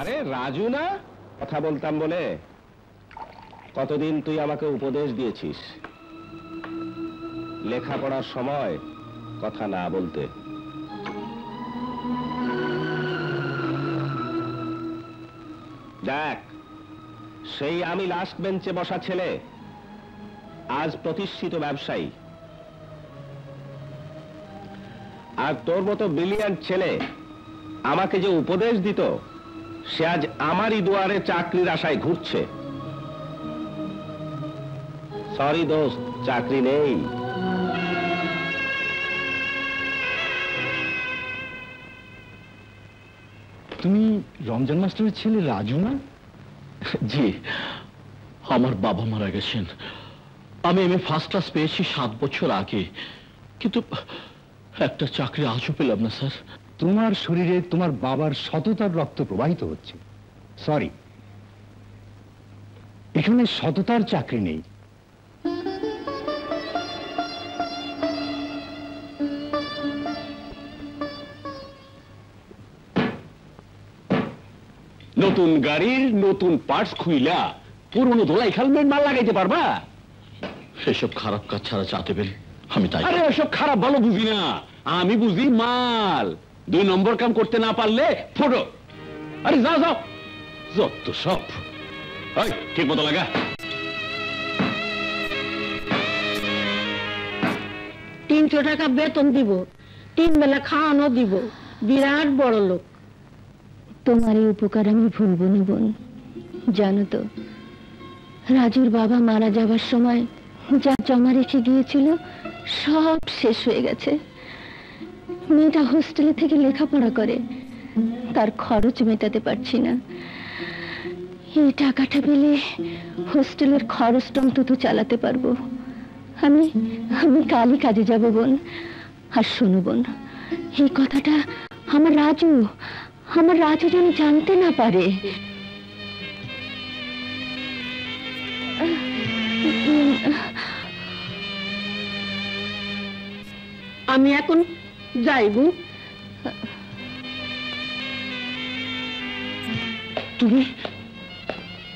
আরে রাজু না, কথা বলতাম বলে কতদিন তুই আমাকে উপদেশ দিয়েছিস লেখাপড়ার সময় কথা না বলতে। দেখ, সেই আমি লাস্ট বেঞ্চে বসা ছেলে আজ প্রতিষ্ঠিত ব্যবসায়ী, আর তোর মতো ব্রিলিয়ান্ট ছেলে আমাকে যে উপদেশ দিত সে আজ আমারই দুয়ারে চাকরির আশায় ঘুরছে। সরি দোস্ত, চাকরি নেই। তুমি রমজান মাস্টারের ছেলে রাজু না? জি, আমার বাবা মারা গেছেন। আমি এমএ ফার্স্ট ক্লাস পেয়েছি 7 বছর আগে, কিন্তু একটা চাকরি আজও পেলাম না স্যার। তোমার শরীরে তোমার বাবার সততার রক্ত প্রবাহিত হচ্ছে। সরি, এখানে সততার চাকরি নেই। নতুন গাড়ির নতুন পার্টস খুইলা পুরনো ধোলাই হেলমেট মাল লাগাইতে পারবা? সেসব খারাপ কাজ ছাড়া চা দেবেন আমি তাই। আরে এসব খারাপ ভালো বুঝি না, আমি বুঝি মাল। 2 নম্বর কাম করতে না পারলে ফটো। আরে যাও যাও, যত সব। ঠিক মতো লাগা। 300 টাকা বেতন দিব, 3 বেলা খাওয়ানো দিব, বিরাট বড় লোক। তোমার এই উপকার আমি ভুলবো না বোন। জানো তো, রাজুর বাবা মারা যাবার সময় যা জমা রেখে গিয়েছিল সব শেষ হয়ে গেছে। মেয়েটা হোস্টেলে থেকে লেখাপড়া করে, তার খরচ মেটাতে পারছি না। এই টাকাটা পেলে হোস্টেলের খরচটা অন্তত চালাতে পারবো। আমি আমি কালই কাজে যাব বোন। আর শোনো বোন, এই কথাটা আমার রাজু যেন জানতে না পারে। আমি এখন যাইব।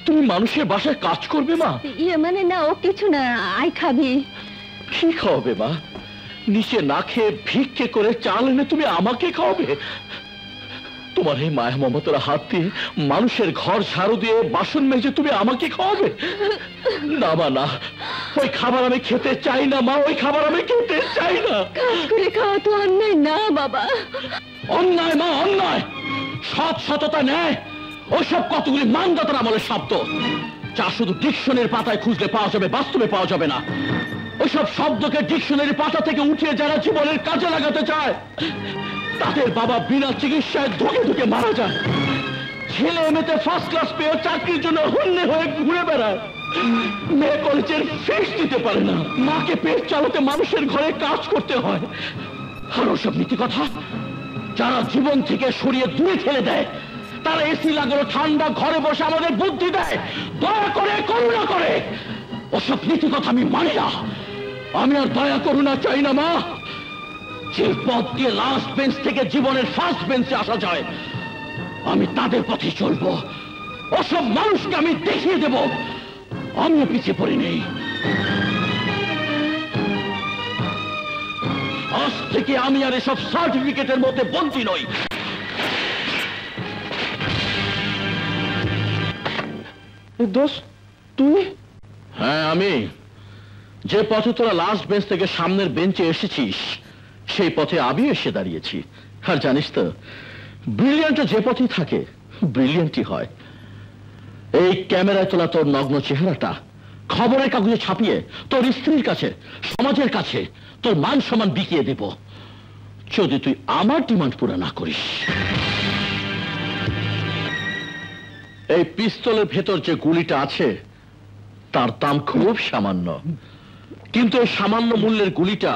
তুমি মানুষের বাসায় কাজ করবে মা? মানে না, ও কিছু না। আই খাবি? কি খাওয়াবে মা? নিচে না খেয়ে ভিক্ষে করে চাল এনে তুমি আমাকে খাওয়াবে? তোমার এই মায়া মমতার হাত দিয়ে মানুষের ঘর ঝাড়ু দিয়ে বাসন মেজে তুমি আমাকে খাওয়াবে? না মা, না, ওই খাবার আমি খেতে চাই না মা, ওই খাবার আমি খেতে চাই না। কাজ করে খাওয়া তো অন্যায় না বাবা। অন্যায় মা, অন্যায়। সততা নেয় ওইসব কতগুলি মানদাতার আমলের শব্দ, যা শুধু ডিকশনারির পাতায় খুঁজলে পাওয়া যাবে, বাস্তবে পাওয়া যাবে না। ওইসব শব্দকে ডিকশনারি পাতা থেকে উঠিয়ে যারা জীবনের কাজে লাগাতে চায় তাদের বাবা বিনা চিকিৎসায় ধুকে ধুকে মারা যায়। ছেলে মেয়েতে ফার্স্ট ক্লাস পেয়ে চাকরির জন্য হন্যে হয়ে ঘুরে বেড়ায়। মেয়ে কলেজের ফিস দিতে পারে না, মাকে পেট চালাতে মানুষের ঘরে কাজ করতে হয়। আর ওসব নীতি কথা যারা জীবন থেকে সরিয়ে দূরে ঠেলে দেয়, তারা এসি লাগানো ঠান্ডা ঘরে বসে আমাদের বুদ্ধি দেয়, দয়া করে করুণা করে। ওসব নীতি কথা আমি মানি না। আমি আর দয়া করুণা চাই না মা। যে পথ দিয়ে লাস্ট বেঞ্চ থেকে জীবনের ফার্স্ট বেঞ্চে আসা যায়, আমি তাদের পথে চলবো। ওসব মানুষকে আমি দেখিয়ে দেব আমিও পিছিয়ে পড়ি নেই। আজ থেকে আমি আর এসব সার্টিফিকেটের মধ্যে বন্দী নই। দোস্ত তুই? হ্যাঁ আমি। যে পথে তোরা লাস্ট বেঞ্চ থেকে সামনের বেঞ্চে এসেছিস সেই পথে আমি এসে দাঁড়িয়েছি। আর জানিস তো, ব্রিলিয়ান্ট যে পথেই থাকে ব্রিলিয়ান্টই হয়। এই ক্যামেরায় তোলা তোর নগ্ন চেহারাটা খবরের কাগজে ছাপিয়ে তোর স্ত্রীর কাছে, সমাজের কাছে তোর মান সম্মান বিকিয়ে দেব, যদি তুই আমার ডিমান্ড পুরো না করিস। এই পিস্তলের ভেতর যে গুলিটা আছে তার দাম খুব সামান্য, কিন্তু এই সামান্য মূল্যের গুলিটা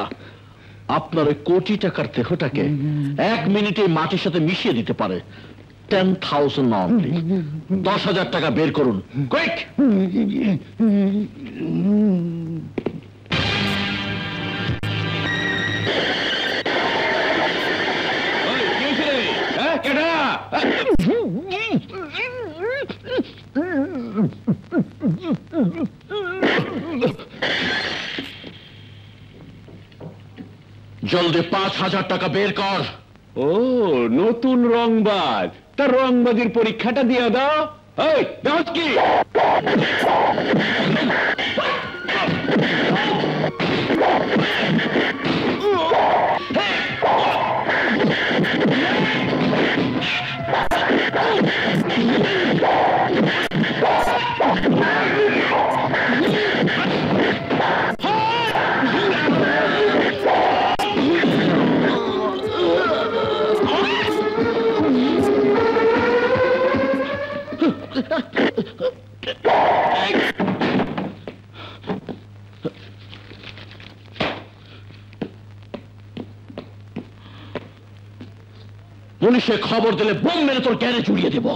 আপনার ওই কোটি টাকার দেহটাকে 1 মিনিটে মাটির সাথে মিশিয়ে দিতে পারে। 10,000 অনলি। 10,000 টাকা বের করুন, কুইক। জলদি 5,000 টাকা বের কর। ও নতুন রংবাজ, তার রংবাজির পরীক্ষাটা দিয়ে দাও। এই দাও কি পুলিশে খবর দিলে বোম মেরে তোর জ্ঞানে জুড়িয়ে দেব।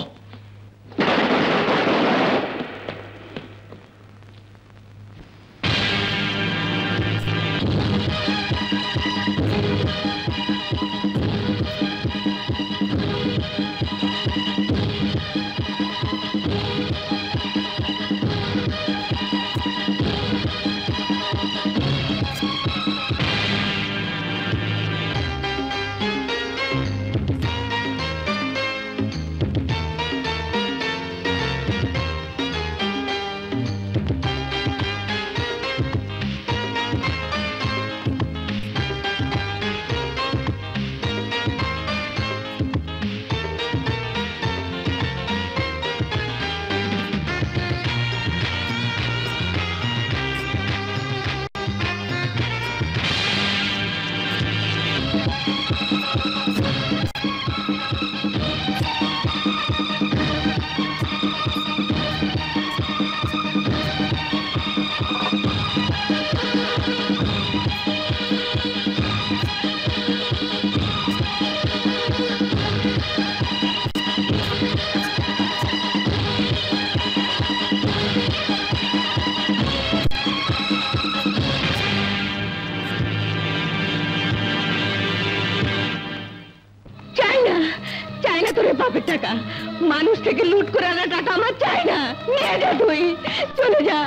টাকা মানুষ থেকে লুট করে আনা টাকা আমার চাই না। নিয়ে যা তুই, চলে যা,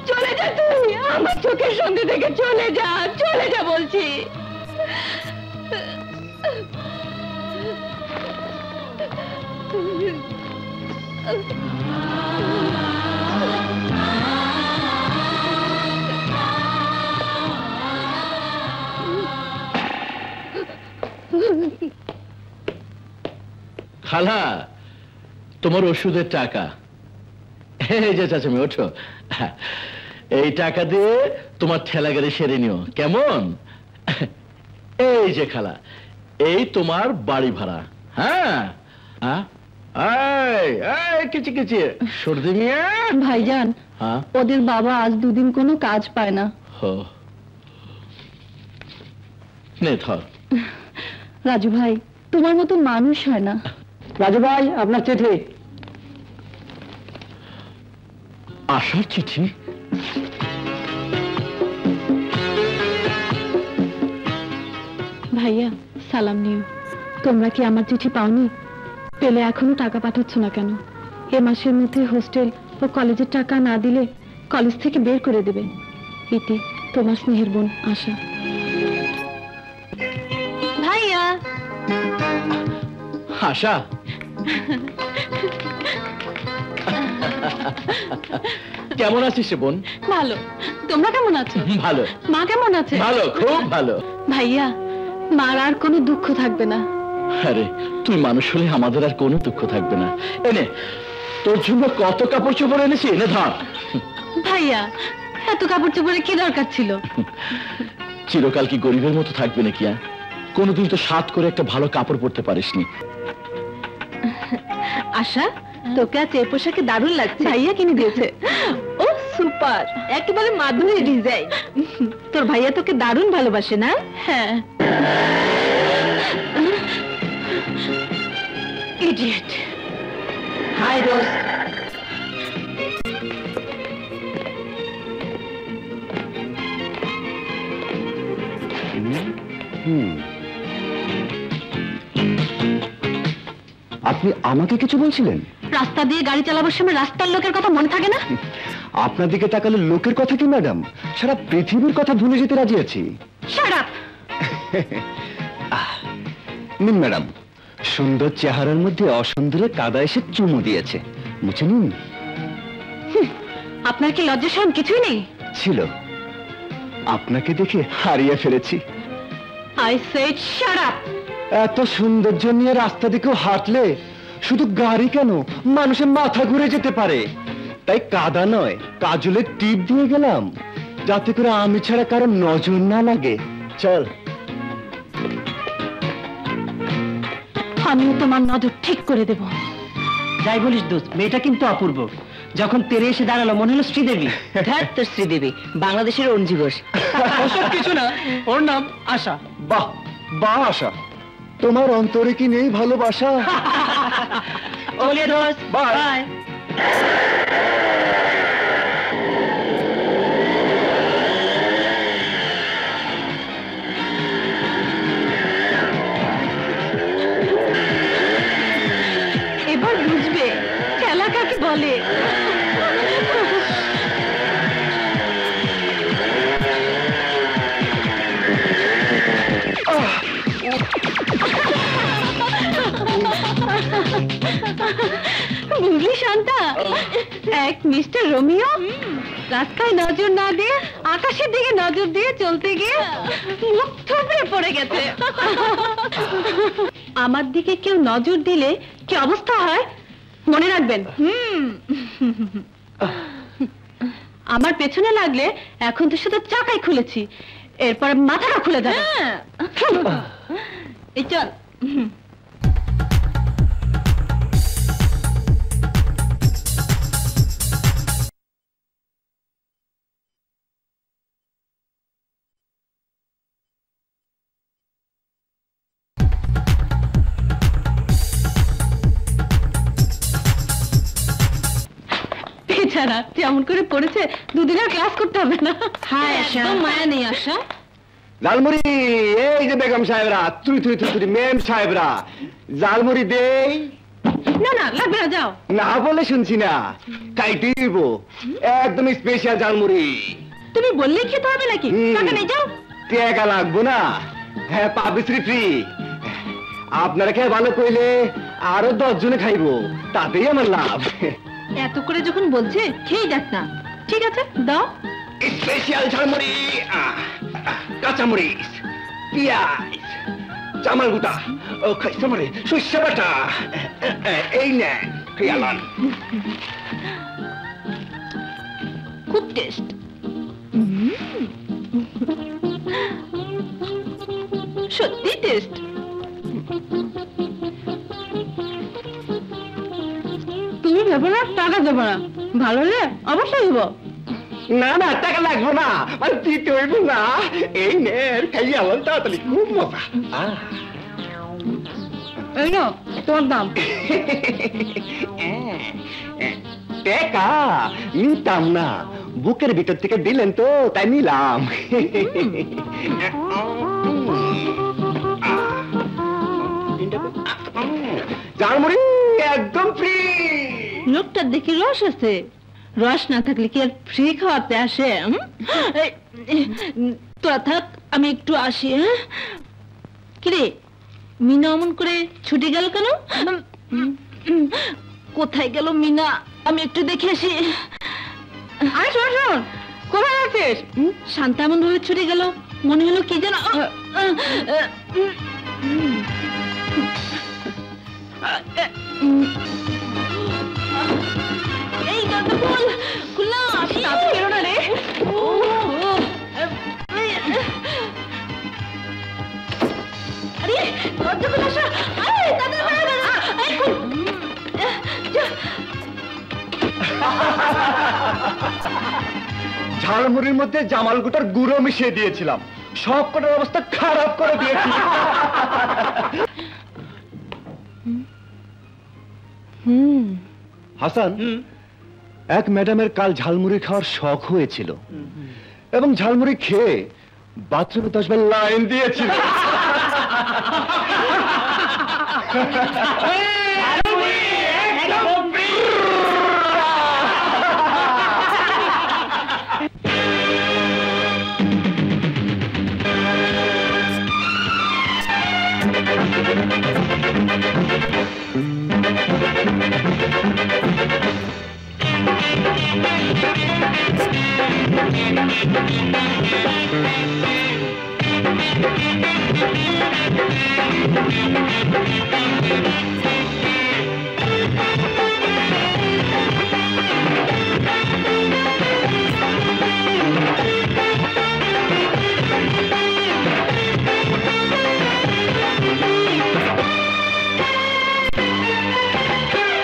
চলে যা তুই, আমার চোখের সামনে থেকে চলে যা, চলে যা বলছি। খালা, তোমার ওষুধের টাকা। এই যে চাচামি, ওঠো। এই টাকা দিয়ে তোমার ঠেলা গাড়ি সেরে নিও, কেমন? এই যে খালা, এই তোমার বাড়ি ভাড়া। হ্যাঁ, কিচি কিচি সর্দি মিয়া। ভাইজান, ওদের বাবা আজ দুদিন কোনো কাজ পায় না। নে ধর। রাজু ভাই, তোমার মতো মানুষ হয় না। রাজু ভাই, আপনার চিঠি। আশার চিঠি? ভাইয়া, সালাম নিও। তোমরা কি আমার চিঠি পাওনি? পেলে এখনো টাকা পাঠাচ্ছ না কেন? এ মাসের মধ্যে হোস্টেল ও কলেজের টাকা না দিলে কলেজ থেকে বের করে দেবে। ইতি, তোমার স্নেহের বোন আশা। ভাইয়া। আশা, কেমন আছিস বোন? ভালো। তোমরা কেমন আছো? ভালো। মা কেমন আছে? ভালো, খুব ভালো। ভাইয়া, মার আর কোনো দুঃখ থাকবে না। আরে, তুই মানুষ হলে আমাদের আর কোনো দুঃখ থাকবে না। এনে তোর জন্য কত কাপড় চোপড় এনেছি, এনে ধর। ভাইয়া, এত কাপড় চোপড়ে কি দরকার ছিল? চিরকাল কি গরিবের মতো থাকবে নাকি? কোনোদিন তো সাত করে একটা ভালো কাপড় পরতে পারিসনি। আশা, তোকে আজ এই পোশাকে দারুণ লাগছে। ভাইয়া কিনে দিয়েছে। ও সুপার, একেবারে মাধুরী ডিজাইন। তোর ভাইয়া তোকে দারুণ ভালোবাসে না? হ্যাঁ। ইডিয়েট। হাই রোজ। আপনি আমাকে কিছু বলছিলেন? রাস্তা দিয়ে গাড়ি চালাবার সময় রাস্তার লোকের কথা মনে থাকে না? আপনার দিকে তাকালে লোকের কথা কি ম্যাডাম? সারা পৃথিবীর কথা ভুলে যেতে রাজি আছি। Shut up. নিন ম্যাডাম, সুন্দর চেহারার মধ্যে অসুন্দরে কাদা এসে চুমু দিয়েছে, মুছে নিন। আপনার কি লজ্জা শরম কিছুই নেই? ছিল, আপনাকে দেখে হারিয়ে ফেলেছি। I said shut up. এত সৌন্দর্য নিয়ে রাস্তা দিকেও হাঁটলে শুধু গাড়ি কেন, মানুষের মাথা ঘুরে যেতে পারে। তাই কাদা নয়, কাজলের টিপ দিয়ে গেলাম, যাতে করে আমি ছাড়া কারো নজর না লাগে। চল। আমিও তোমার নজর ঠিক করে দেব। যাই বলিস দোস্ত, মেয়েটা কিন্তু অপূর্ব। যখন তেরে এসে দাঁড়ালো মনে হলো শ্রীদেবী। তোর শ্রীদেবী বাংলাদেশের অঞ্জি ঘোষ। ওসব কিছু না, ওর নাম আশা। বাহ বাহ আশা, তোমার অন্তরে কি নেই ভালোবাসা? ওলিয়া দোস্ত, বাই। এবার বুঝবে খেলা কাকে বলে। বুঝলি শান্তা, এক মিস্টার রোমিও রাস্তায় নজর না দিয়ে আকাশের দিকে নজর দিয়ে চলতে গিয়ে মুখ থুবড়ে পড়ে গেছে। আমার দিকে কেউ নজর দিলে কি অবস্থা হয় মনে রাখবেন। আমার পেছনে লাগলে এখন তো শুধু চাকাই খুলেছি, এরপর মাথাটা খুলে যাবে। এই চল। বেচারা যেমন করে পড়েছে, দুদিন আর ক্লাস করতে হবে না। হ্যাঁ, একদম মায়া নেই আশা। জালমুড়ি, এই যে বেগম সাহেবরা, তুই মেম সাহেবরা, জালমুড়ি দেই। না না, লাগবে না, যাও। না বলে শুনছি না, খাইতে দিব, একদম স্পেশাল জালমুড়ি। তুমি বললেই খেতে হবে নাকি? টাকা নেই, যাও। টাকা লাগবো না, হ্যাঁ পাবলিসিটি ফ্রি। আপনারা খেয়ে ভালো কইলে আরো 10 জনে খাইবো, তাতেই আমার লাভ। এত করে যখন বলছে খেয়ে দেখ না। ঠিক আছে, দাও। স্পেশাল ঝালমুড়ি, কাঁচামরিচ, পেঁয়াজ, চামাল গুটা, ও খাইছে মারে সর্ষে বাটা, এই নেন খেয়ালান। খুব টেস্ট। সত্যি টেস্ট। তুমি ভেবো না টাকা দেবো না, ভালো হলে অবশ্যই দেবো। না না, টাকা লাগবো না, মানে দিতে হইব না। এই নেন খাইয়ালান তাড়াতাড়ি, খুব মজা। এই নাও তোমার দাম। টাকা নিতাম না, বুকের ভিতর থেকে দিলেন তো তাই নিলাম। ঝালমুড়ি একদম ফ্রি। লোকটার দেখি রস আছে, রস না থাকলে কি আর ফ্রি খাওয়াতে আসে? তোরা থাক, আমি একটু আসি। কিরে মিনা অমন করে ছুটে গেল কেন? কোথায় গেল মিনা? আমি একটু দেখে আসি। আয় শোন শোন, কোথায় আছিস? শান্তা এমন ভাবে ছুটে গেল, মনে হলো কি যেন। এই দরজা খোল, খুললাম। তাতে বেরো না রে। আরে দরজা খোল আসা। আরে তাতে বেরো না। এই খোল। ঝালমুড়ির মধ্যে জামাল গুটার গুঁড়ো মিশিয়ে দিয়েছিলাম, সব কটার অবস্থা খারাপ করে দিয়েছি। হাসান, এক ম্যাডামের কাল ঝালমুড়ি খাওয়ার শখ হয়েছিল এবং ঝালমুড়ি খেয়ে বাথরুমে 10 বার লাইন দিয়েছিল।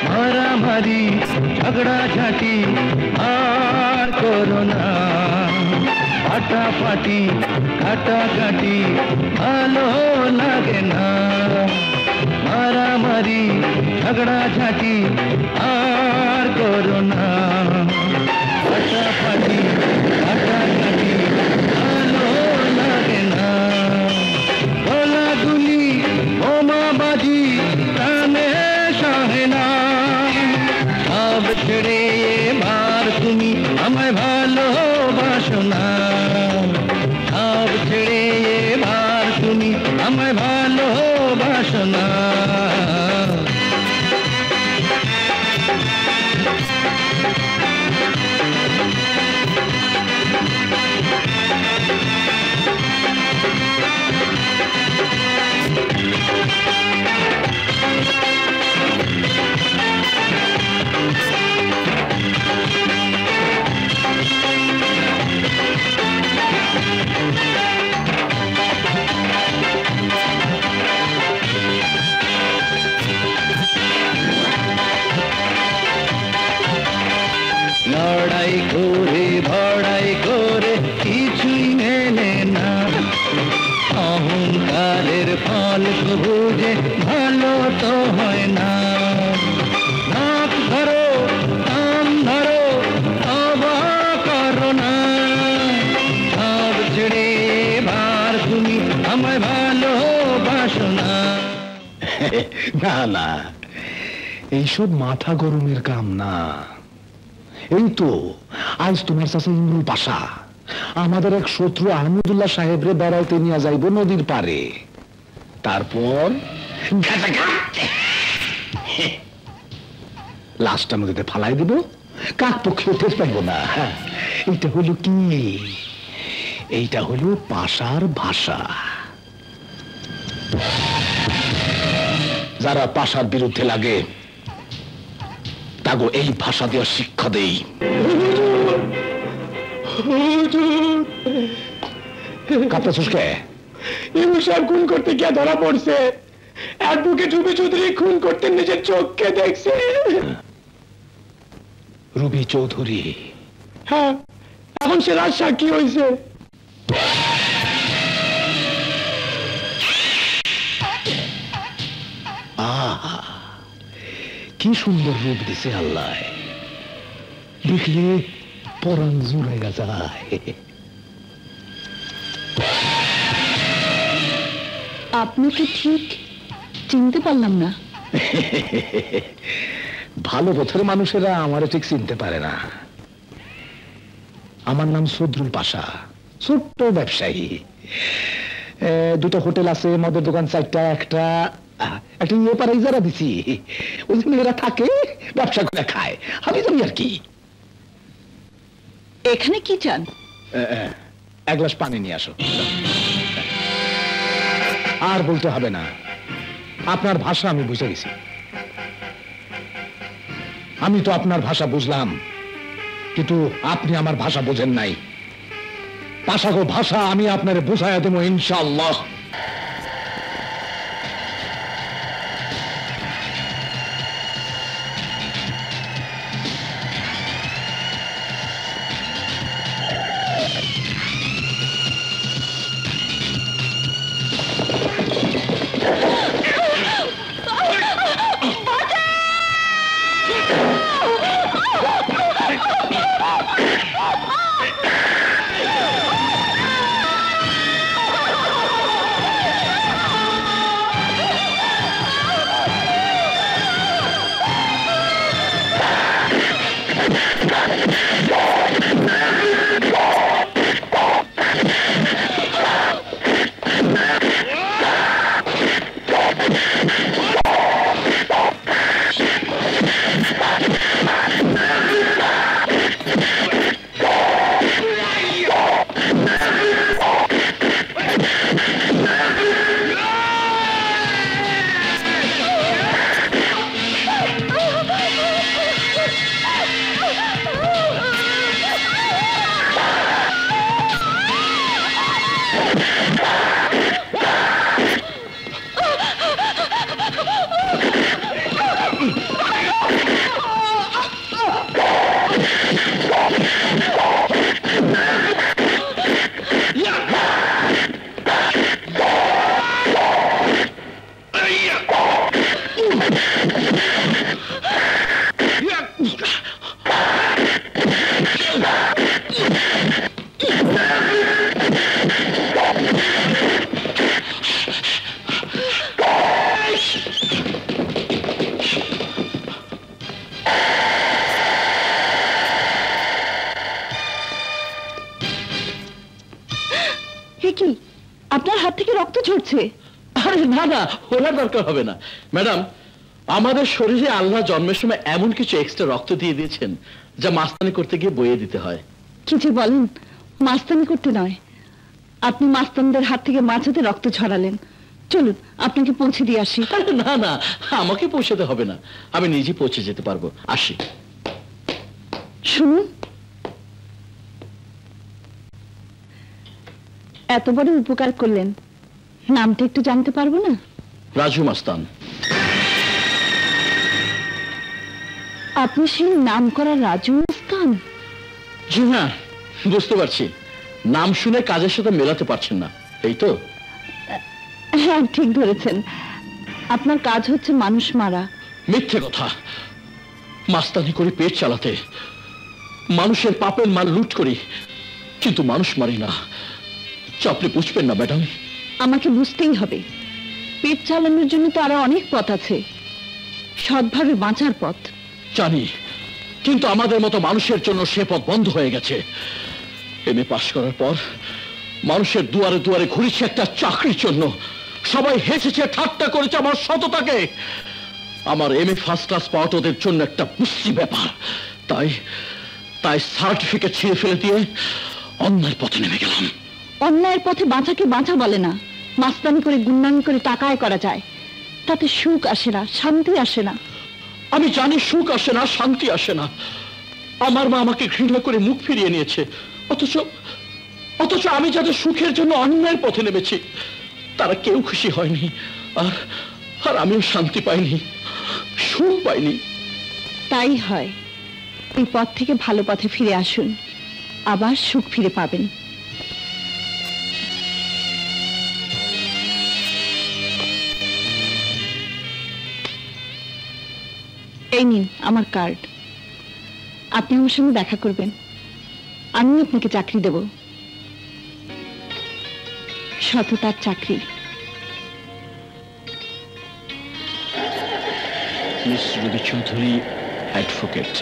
মারামারি ঝগড়া ঝাঁটি আর করো না, ফাটাফাটি কাটাকাটি ভালো লাগে না। মারামারি ঝগড়া ঝাঁটি আর করো না, ফাটাফাটি কাটাকাটি ভালো লাগে না। গোলাগুলি বোমাবাজি প্রাণে সহে না, সব ছেড়ে এবার তুমি আমায় ভালোবাসো না। সব ছেড়ে এবার তুমি আমায় ভালোবাসো না। লড়াই করে ভড়াই করে কিছুই মেলে না, অহংকারের ফল বুঝে ভালো তো হয় না। নাক ধরো কান ধরো তবা করো না, সব ছেড়ে এবার তুমি আমায় ভালোবাসো না। না না, এইসব মাথা গরমের কাম না। এই তো আজ তোমার চাচা ইমরুল পাশা আমাদের এক শত্রু আহমদুল্লাহ সাহেবরে বেড়াইতে নিয়ে যাইব নদীর পারে, তারপর লাশটা নদীতে ফালাই দিব, কাক পক্ষে টের পাইব না। এইটা হলো কি? এইটা হলো পাশার ভাষা। যারা পাশার বিরুদ্ধে লাগে তাগো এই ভাষা দিয়ে শিক্ষা দেই। কাঁপতেছিস কে? ইমুসার খুন করতে গিয়ে ধরা পড়ছে। অ্যাডভোকেট রুবি চৌধুরী খুন করতে নিজের চোখকে দেখছে। রুবি চৌধুরী? হ্যাঁ, এখন সে রাজ সাক্ষী হয়েছে। আহা, কি সুন্দর রূপ দিছে আল্লাহ, দেখলে পরাণ জুড়াইয়া যায়। আপনাকে ঠিক চিনতে পারলাম না। ভালো পথের মানুষেরা আমারে ঠিক চিনতে পারে না। আমার নাম সদরুল পাশা, ছোট্ট ব্যবসায়ী। দুটো হোটেল আছে, মদের দোকান চারটা, একটা ইয়ে পাড়াই যারা দিছি, ওই যে মেয়েরা থাকে ব্যবসা করে খায়, আমি জানি আর কি। এখানে কি চান? এক গ্লাস পানি নিয়ে আসো। আর বলতে হবে না, আপনার ভাষা আমি বুঝে গেছি। আমি তো আপনার ভাষা বুঝলাম, কিন্তু আপনি আমার ভাষা বোঝেন নাই। পাশাগো ভাষা আমি আপনারে বুঝাইয়া দেবো ইনশাআল্লাহ। ঝরছে। আরে না না, ওনার দরকার হবে না ম্যাডাম। আমাদের শরীরে আল্লাহ জন্মের সময় এমন কিছু এক্সট্রা রক্ত দিয়ে দিয়েছেন যা মাস্তানি করতে গিয়ে বইয়ে দিতে হয়। কি যে বলেন, মাস্তানি করতে নয়, আপনি মাস্তানদের হাত থেকে মাঝাতে রক্ত ঝরালেন। চলুন আপনাকে পৌঁছে দিয়ে আসি। না না, আমাকে পৌঁছাতে হবে না, আমি নিজে পৌঁছে যেতে পারবো। আসি। শুনুন, এত বড় উপকার করলেন, নামটা একটু জানতে পারবো না? রাজু মাস্তান। আপনি সেই নাম করা রাজু মাস্তান? জি হ্যাঁ, বুঝতে পারছি। নাম শুনে কাজের সাথে মেলাতে পারছেন না, এই তো? হ্যাঁ, ঠিক ধরেছেন। আপনার কাজ হচ্ছে মানুষ মারা। মিথ্যে কথা। মাস্তানি করে পেট চালাতে, মানুষের পাপের মাল লুট করি, কিন্তু মানুষ মারি না। আপনি বুঝবেন না ম্যাডাম। আমাকে বুঝতেই হবে, পেট চালানোর জন্য তো আরো অনেক পথ আছে, সৎভাবে বাঁচার পথ। জানি, কিন্তু আমাদের মতো মানুষের জন্য সে পথ বন্ধ হয়ে গেছে। এমএ পাশ করার পর মানুষের দুয়ারে দুয়ারে ঘুরেছি একটা চাকরির জন্য। সবাই হেসেছে, ঠাট্টা করেছে আমার সততাকে। আমার এমএ ফার্স্ট ক্লাস পাওয়া ওদের জন্য একটা বুঝি ব্যাপার। তাই তাই সার্টিফিকেট ছিঁড়ে ফেলে দিয়ে অন্যায়ের পথে নেমে গেলাম। অন্যায়ের পথে বাঁচাকে বাঁচা বলে না, মাস্তানি করে গুন্ডামি করে টাকা আয় করা যায়, তাতে সুখ আসে না, শান্তি আসে না। আমি জানি সুখ আসে না, শান্তি আসে না। আমার মা আমাকে ঘৃণা করে মুখ ফিরিয়ে নিয়েছে, অথচ আমি যাদের সুখের জন্য অন্যায়ের পথে নেমেছি তারা কেউ খুশি হয়নি, আর আমিও শান্তি পাইনি, সুখ পাইনি। তাই হয়, এই পথ থেকে ভালো পথে ফিরে আসুন, আবার সুখ ফিরে পাবেন। এই নিন আমার কার্ড, আপনি আমার সঙ্গে দেখা করবেন, আমি আপনাকে চাকরি দেব, সততার চাকরি। মিস রবি চৌধুরী, অ্যাডভোকেট।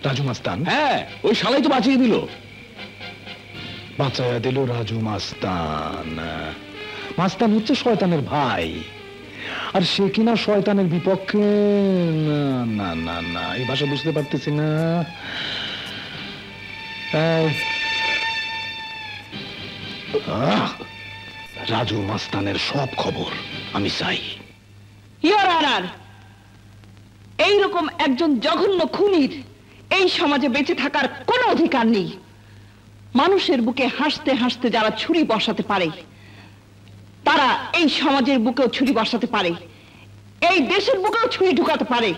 রাজু মাস্তান? হ্যাঁ, ওই শালাই তো বাঁচিয়ে দিল। বাঁচায়া দিল রাজু মাস্তান। মাস্তান হচ্ছে শয়তানের ভাই, আর সে কিনা শয়তানের বিপক্ষে। না না না, এই ভাষা বুঝতে পারতেছি না। রাজু মাস্তানের সব খবর আমি চাই। ইওর অনার, এইরকম একজন জঘন্য খুনির এই সমাজে বেঁচে থাকার কোনো অধিকার নেই। মানুষের বুকে হাসতে হাসতে যারা ছুরি বসাতে পারে, তারা এই সমাজের বুকেও ছুরি বসাতে পারে, এই দেশের বুকেও ছুরি ঢুকাতে পারে।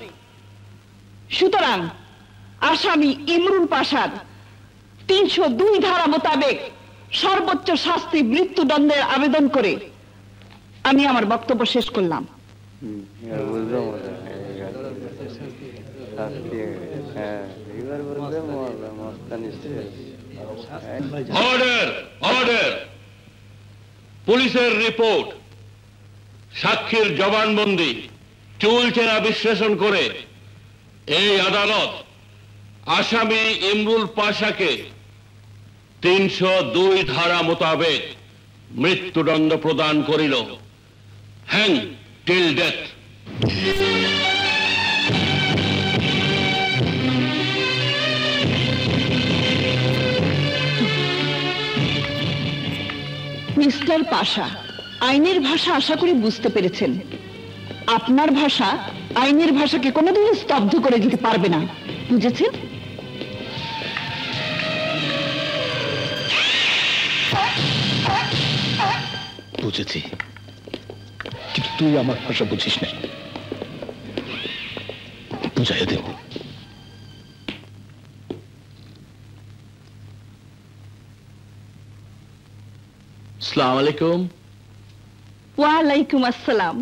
সুতরাং আসামি ইমরুল পাশার 302 ধারা মোতাবেক সর্বোচ্চ শাস্তি মৃত্যুদণ্ডের আবেদন করে আমি আমার বক্তব্য শেষ করলাম। Order, order. পুলিশের রিপোর্ট, সাক্ষীর জবানবন্দি, চুল চেনা বিশ্লেষণ করে এই আদালত আসামি ইমরুল পাশাকে 302 ধারা মোতাবেক মৃত্যুদণ্ড প্রদান করিল। Hang till death. মিস্টার পাশা, আইনের ভাষা আশা করি বুঝতে পেরেছেন। আপনার ভাষা আইনের ভাষাকে কোনোদিন স্তব্ধ করে দিতে পারবে না, বুঝেছেন? বুঝেছি, কিন্তু তুই আমার ভাষা বুঝিস না, বুঝাইয়া দেব। আসসালামু আলাইকুম। ওয়ালাইকুম আসসালাম।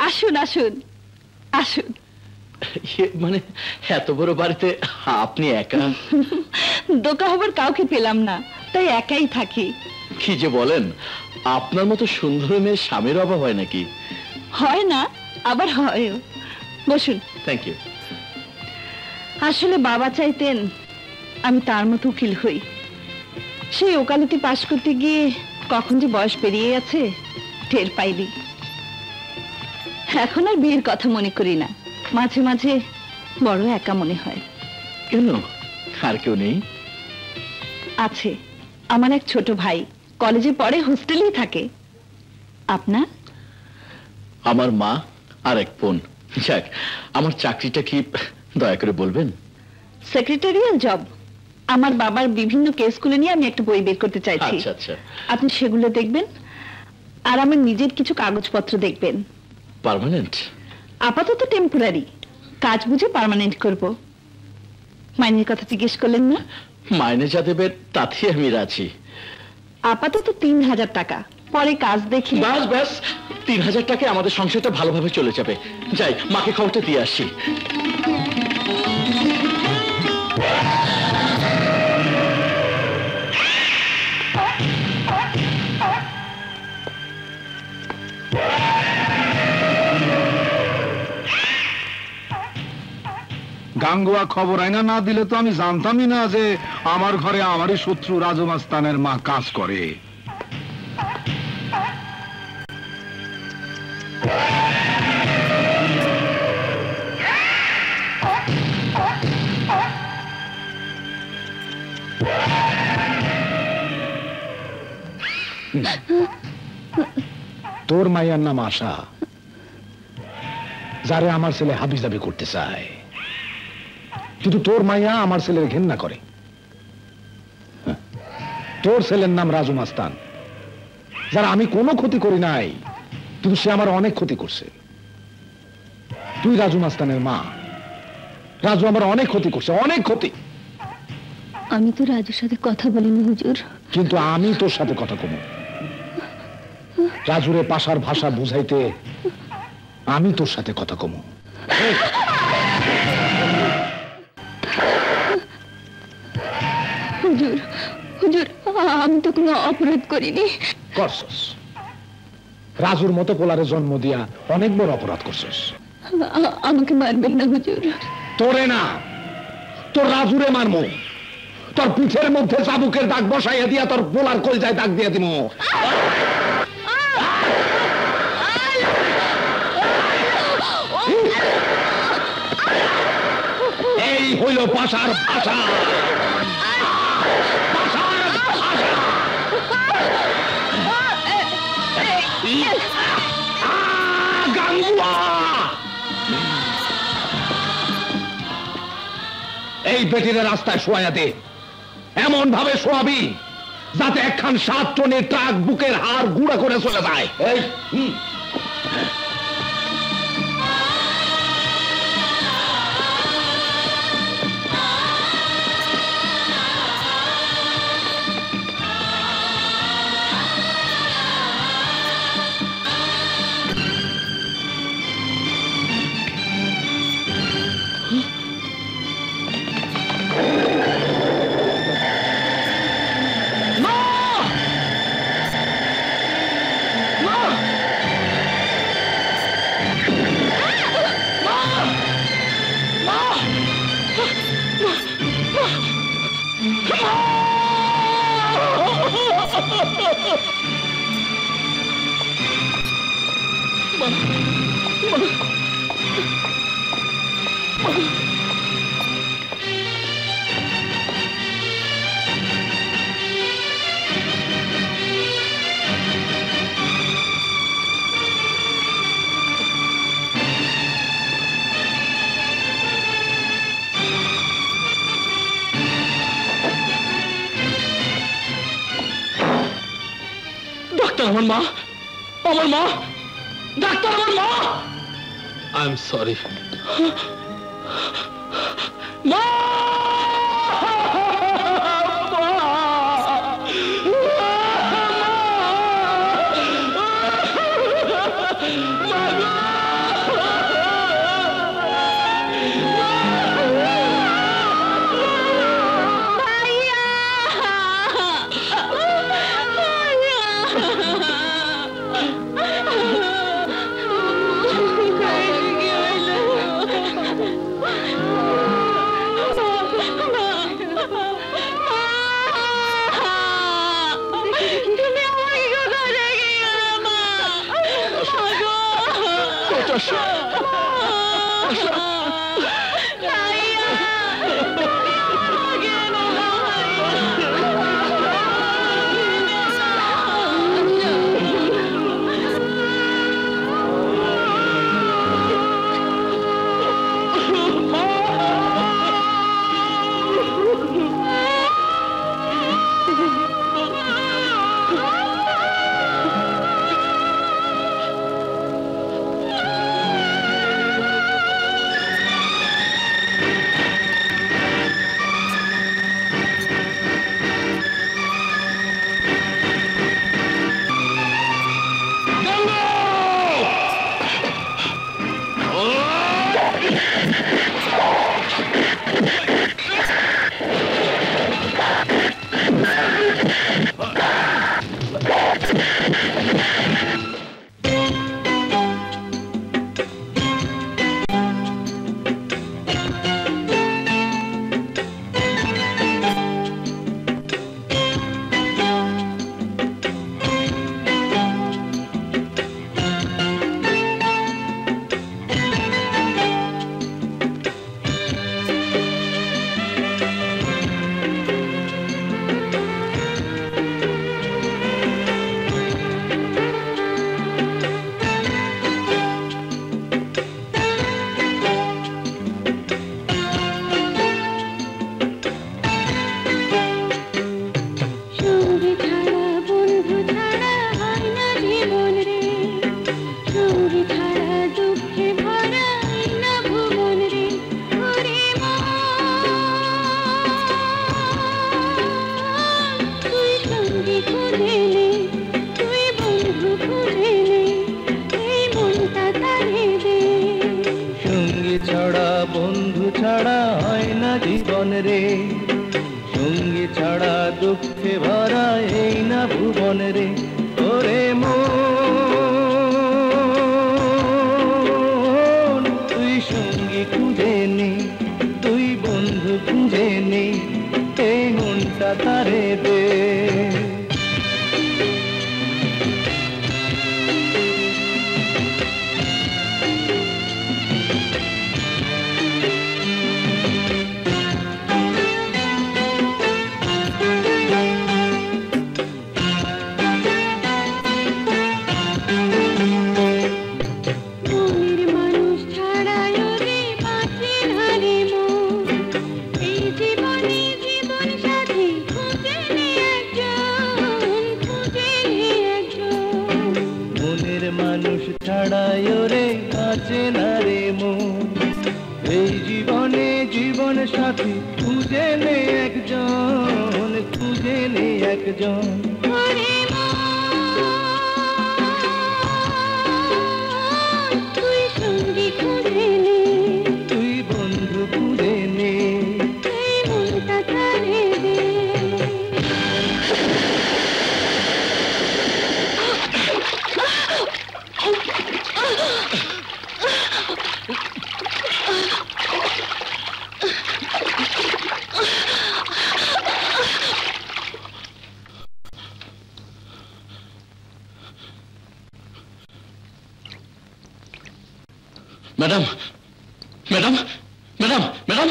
আসুন আসুন আসুন। মানে এত বড় বাড়িতে আপনি একা? দোকা হবার কাউকে পেলাম না, তাই একাই থাকি। কি যে বলেন, আপনার মতো সুন্দর মেয়ে স্বামীর অভাব হয় নাকি? হয় না, আবার হয়। বসুন। Thank you. আসলে বাবা চাইতেন আমি তার মতো উকিল হই। সেই ওকালতি পাশ করতে গিয়ে কখন যে বয়স পেরিয়ে গেছে টের পাইনি। এখন আর বিয়ের কথা মনে করি না, মাঝে মাঝে বড় একা মনে হয়। কেন, আর কেউ নেই? আছে, আমার এক ছোট ভাই, কলেজে পড়ে, হোস্টেলেই থাকে। আপনার? আমার মা আর এক বোন। যাক, আমার চাকরিটা কি দয়া করে বলবেন? Secretarial job. আমার বাবার বিভিন্ন কেসগুলো নিয়ে আমি একটা বই বের করতে চাইছি। আচ্ছা আচ্ছা। আপনি সেগুলো দেখবেন আর আমার নিজের কিছু কাগজপত্র দেখবেন। পার্মানেন্ট? আপাতত টেম্পোরারি, কাজ বুঝে পার্মানেন্ট করব। মাইনের কথা জিজ্ঞেস করলেন না? মাইনে যা দেবেন তাতে আমি রাজি। আপাতত 3000 টাকা, পরে কাজ দেখি। ব্যাস ব্যাস, 3000 টাকায় আমাদের সংসারটা ভালোভাবে চলে যাবে। যাই, মাকে খবরটা দিয়ে আসি। গাঙ্গুয়া খবর আইনা না দিলে তো আমি জানতামই না যে আমার ঘরে আমারই শত্রু রাজু মাস্তানের মা কাজ করে। তোর মাইয়ার নাম আশা, যারে আমার ছেলে হাবিজাবি করতে চায়, কিন্তু তোর মাইয়া আমার ছেলের ঘেন্না করে। তোর ছেলের নাম রাজু মাস্তান, যারা আমি কোনো ক্ষতি করি নাই, কিন্তু সে আমার অনেক ক্ষতি করছে। তুই রাজু মাস্তানের মা, রাজু আমার অনেক ক্ষতি করছে, অনেক ক্ষতি। আমি তো রাজুর সাথে কথা বলিনি হুজুর। কিন্তু আমি তোর সাথে কথা কমু। রাজুরে পাশার ভাষা বুঝাইতে আমি তোর সাথে কথা কমু। হুজুর, হুজুর, আমি তো কোনো অপরাধ করিনি। করছস, রাজুর মতো পোলারে জন্ম দিয়া অনেক বড় অপরাধ করছস। আমাকে মারবেন না হুজুর। তোরে না, তোর রাজুরে মারমু। তোর পিঠের মধ্যে চাবুকের দাগ বসাইয়া দিয়া তোর পোলার কলজায় দাগ দিয়া দিমু। এই হইল পাশার ভাষা। এই বেটির রাস্তায় শোয়া দে, এমন ভাবে শোয়াবি যাতে একখান 7 টনের ট্রাক বুকের হাড় গুঁড়া করে চলে যায়। এই আমার মা, আমার মা, ডাক্তার, আমার মা। আই এম সরি মা। আসো madam madam madam madam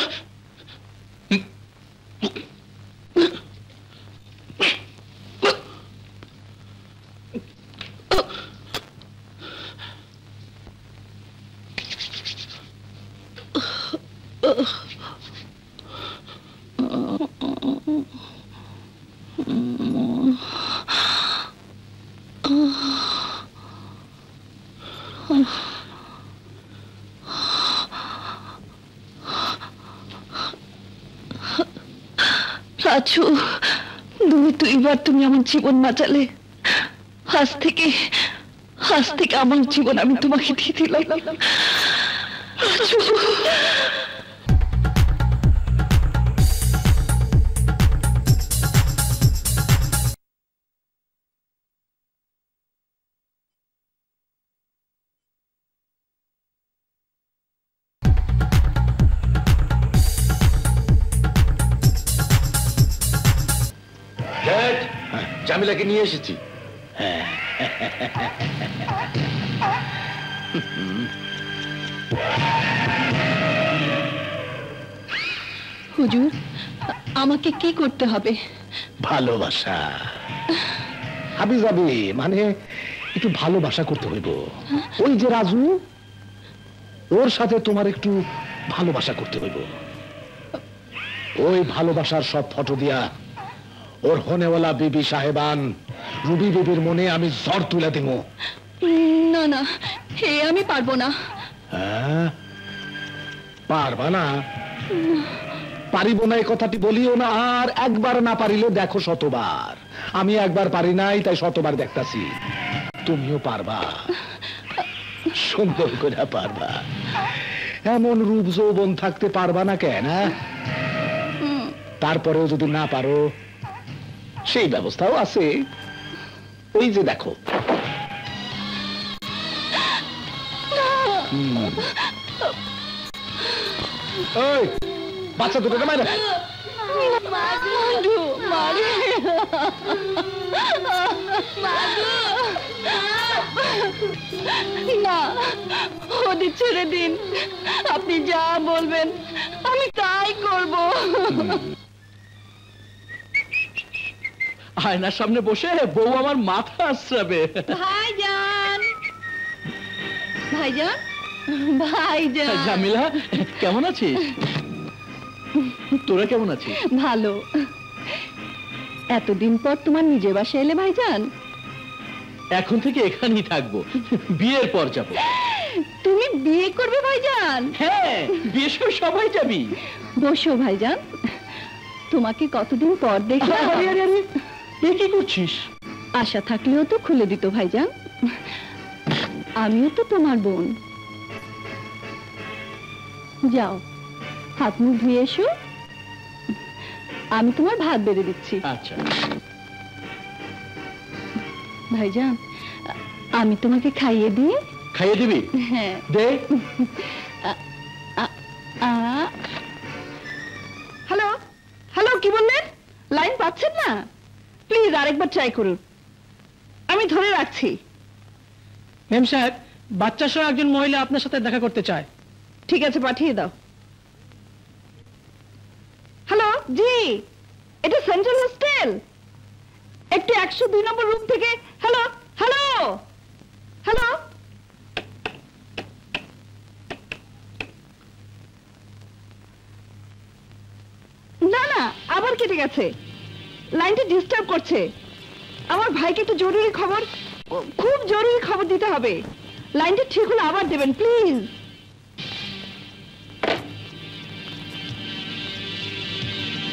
Raju, দুইবার তুমি আমার জীবন বাঁচালে। আজ থেকে আমার জীবন আমি তোমাকে দিয়ে দিলাম রাজু। জামিলাকে নিয়ে এসেছি। হুজুর, আমাকে কি করতে হবে? ভালোবাসা হাবিজাবি, মানে একটু ভালোবাসা করতে হইব। ওই যে রাজু, ওর সাথে তোমার একটু ভালোবাসা করতে হইব। ওই ভালোবাসার সব ফটো দিয়া ওর হনেওয়ালা বিবি সাহেবান রুবি বিবির মনে আমি জ্বর তুলে দেব। না না, হে আমি পারবো না। হ্যাঁ, পারবা না? পারিব না এই কথাটি বলিও না। আর একবার না পারিলে দেখো শতবার। আমি একবার পারি নাই, তাই শতবার দেখতাছি। তুমিও পারবা, সুন্দর করে পারবা। এমন রূপ যৌবন থাকতে পারবা না কেন? তারপরেও যদি না পারো, সেই ব্যবস্থাও আছে। ওই যে দেখো। ওই বাচ্চা দুটোকে মারে। না, ওদের ছেড়ে দিন। আপনি যা বলবেন আমি তাই করব। আয়নার সামনে বসে বউ আমার মাথা আশ্রাবে। ভাইজান, ভাইজান, ভাইজান। জামিলা, কেমন আছিস? তোরা কেমন আছিস? ভালো। এতদিন পর তোমার নিজের বাসায় এলে ভাইজান? এখন থেকে এখানেই থাকবো, বিয়ের পর যাব। তুমি বিয়ে করবে ভাইজান? হ্যাঁ, বিয়ে সময় সবাই যাবি। বসো ভাইজান, তোমাকে কতদিন পর দেখলাম। এ কি করছিস? আশা থাকলেও তো খুলে দিত ভাইজান। আমিও তো তোমার বোন। যাও, হাত মুখ ধুয়ে এসো, আমি তোমার ভাত বেড়ে দিচ্ছি। আচ্ছা ভাইজান, আমি তোমাকে খাইয়ে দিই। খাইয়ে দিবি? হ্যাঁ। দে। হ্যালো হ্যালো, কি বললেন? লাইন পাচ্ছেন না? প্লিজ আরেকবার ট্রাই করুন, আমি ধরে রাখছি। মেম সাহেব, বাচ্চা সহ একজন মহিলা আপনার সাথে দেখা করতে চায়। ঠিক আছে, পাঠিয়ে দাও। হ্যালো, জি, এটা সেন্ট্রাল হোস্টেল। একটু 102 নম্বর রুম থেকে। Hello hello hello. না না, আবার কেটে গেছে। লাইনটা ডিস্টার্ব করছে। আমার ভাইকে একটু জরুরি খবর, খুব জরুরি খবর দিতে হবে। লাইনটা ঠিক হলে আবার দেবেন প্লিজ।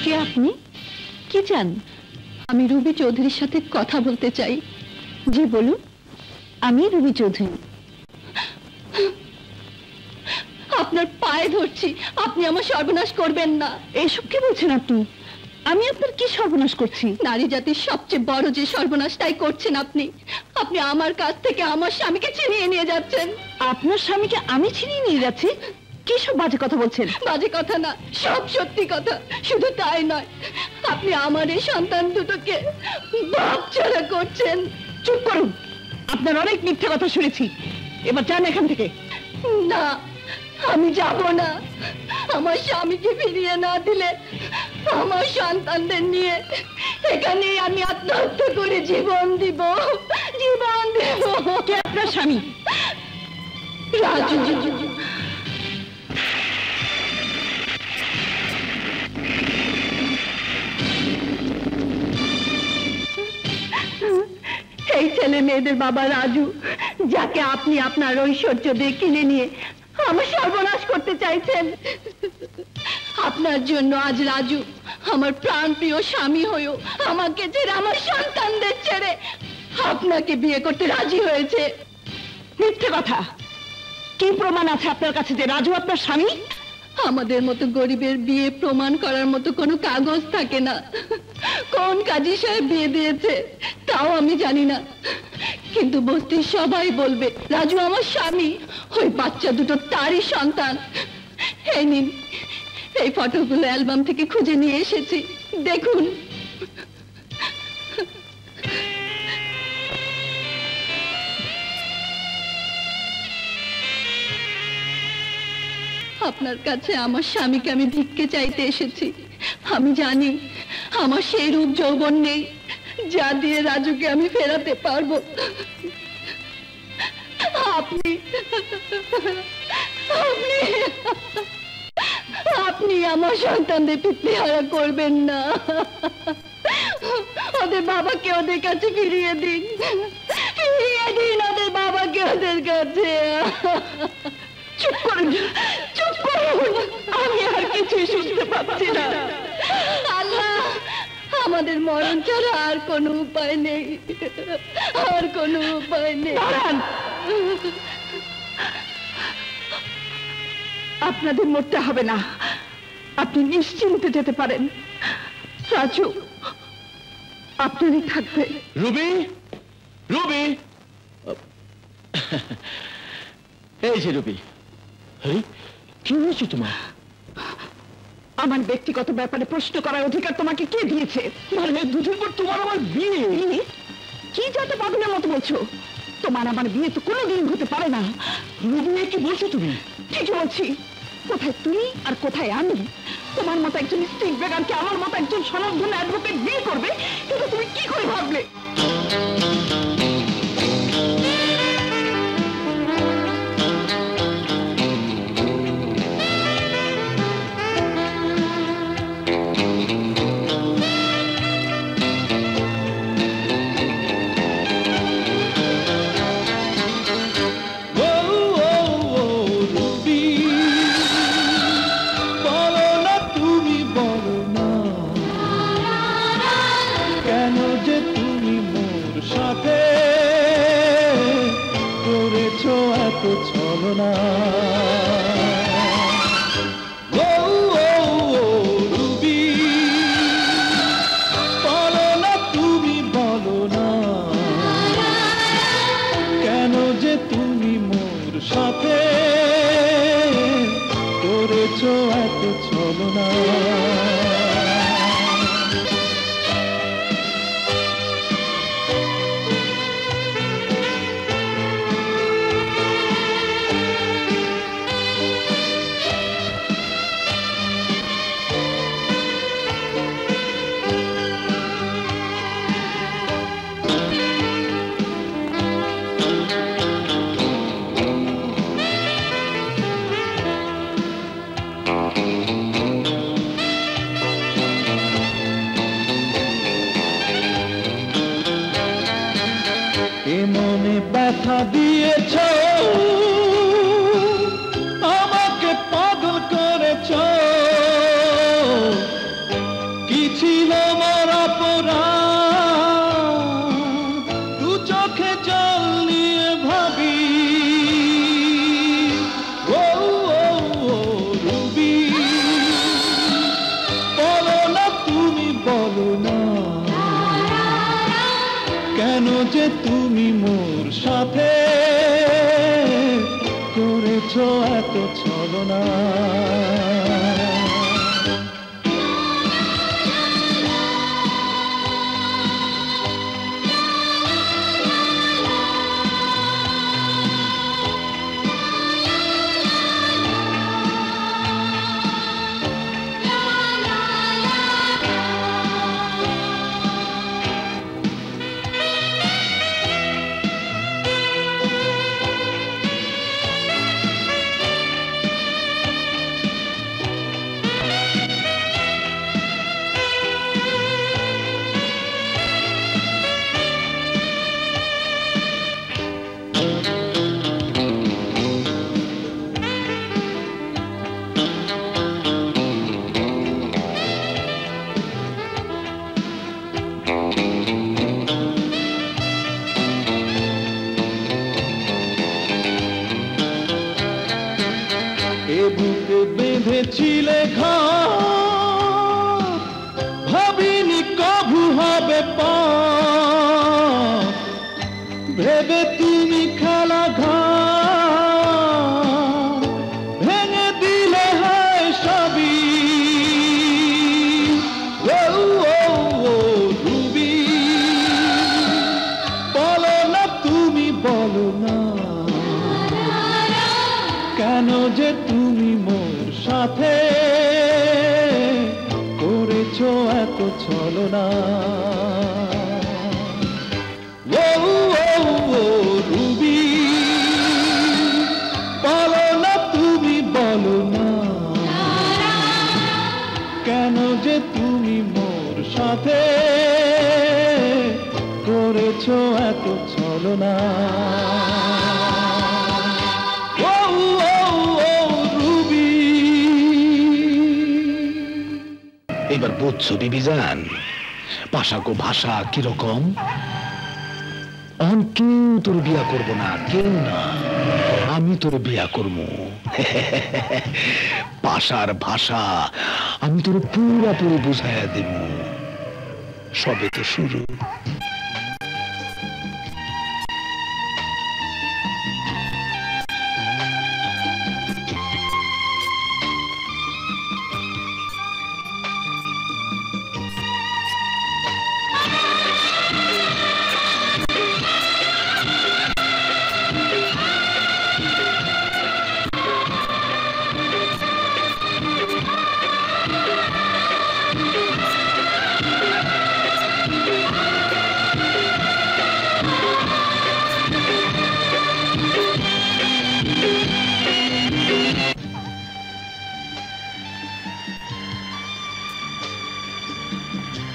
কে আপনি? কি চান? আমি রুবি চৌধুরীর সাথে কথা বলতে চাই। জি বলুন। আমি রুবি চৌধুরী। আপনার পায়ে ধরছি, আপনি আমার সর্বনাশ করবেন না। এসব কি বলছেন আপনি? আমি আপনার কি সর্বনাশ করছি? নারী জাতির সবচেয়ে বড় যে সর্বনাশটাই করছেন আপনি। আপনি আমার কাছ থেকে আমার স্বামীকে ছিনিয়ে নিয়ে যাচ্ছেন। আপনার স্বামীকে আমি ছিনিয়ে নিয়ে যাচ্ছি? কি সব বাজে কথা বলছেন? বাজে কথা না, সব সত্যি কথা। শুধু তাই নয়, আপনি আমার এই সন্তান দুটোকে বাপছাড়া করছেন। চুপ করুন, আপনার অনেক মিথ্যে কথা শুনেছি। এবার যান এখান থেকে। না, আমি যাব না। আমার স্বামীকে ফিরিয়ে না দিলে আমার সন্তানদের নিয়ে এখানেই আমি আত্মহত্যা করে জীবন দিব, জীবন দেব। কে আপনার স্বামী? রাজু। এই ছেলে মেয়েদের বাবা রাজু, যাকে আপনি আপনার ঐশ্বর্য দিয়ে কিনে নিয়ে আমার সর্বনাশ করতে চাইছেন। আপনার জন্য আজ রাজু আমার প্রাণপ্রিয় স্বামী হয়েও আমাকে ছেড়ে, আমার সন্তানদের ছেড়ে আপনাকে বিয়ে করতে রাজি হয়েছে। মিথ্যে কথা। কি প্রমাণ আছে আপনার কাছে যে রাজু আপনার স্বামী? আমাদের মতো গরিবের বিয়ে প্রমাণ করার মতো কোনো কাগজ থাকে না। কোন কাজী সাহেব বিয়ে দিয়েছে তাও আমি জানি না, কিন্তু বস্তির সবাই বলবে রাজু আমার স্বামী। ওই বাচ্চা দুটো তারই সন্তান। এই নিন, এই ফটোগুলো অ্যালবাম থেকে খুঁজে নিয়ে এসেছি, দেখুন। আপনার কাছে আমার স্বামীকে আমি ভিক্ষে চাইতে এসেছি। আমি জানি আমার সেই রূপ যৌবন নেই যা দিয়ে রাজুকে আমি ফেরাতে পারবো। আপনি আপনি আপনি আমার সন্তানদের পিতৃহারা করবেন না। ওদের বাবাকে ওদের কাছে ফিরিয়ে দিন, ফিরিয়ে দিন ওদের বাবাকে ওদের কাছে। চুপ করুন, চুপ করুন, আমি আর কিছুই শুনতে পাচ্ছি না। আল্লাহ, আমাদের মরণ ছাড়া আর কোনো উপায় নেই, আর কোনো উপায় নেই। আপনাদের মরতে হবে না, আপনি নিশ্চিন্তে যেতে পারেন। রাজু আপনারই থাকবে। রুবি, রুবি, এই যে রুবি। আরে কি হয়েছে তোমার? আমার ব্যক্তিগত ব্যাপারে প্রশ্ন করার অধিকার তোমাকে কে দিয়েছে? দুদিন পর তোমার আমার বিয়ে। কি যাতে পাগলের মতো বলছো? তোমার আমার বিয়ে তো কোনোদিন হতে পারে না। রুবি, কি বলছো তুমি? ঠিকই বলছি। কোথায় তুমি আর কোথায় আমি? তোমার মতো একজন স্ট্রিট বেগারকে আমার মতো একজন স্বনামধন্য অ্যাডভোকেট বিয়ে করবে, কিন্তু তুমি কি করে ভাবলে? কেন যে তুমি মোর সাথে করেছো এত ছলনা। ও রুবি বলো না, তুমি বলো না, কেন যে তুমি মোর সাথে করেছো এত ছলনা। এবার বুঝছো বিবিজান পাশাকো ভাষা কিরকম? কেউ তোর বিয়া করব না, কেউ না, আমি তোর বিয়া করবো। পাশার ভাষা আমি তোর পুরাপুরি বুঝাইয়া দেব। সবে তো শুরু।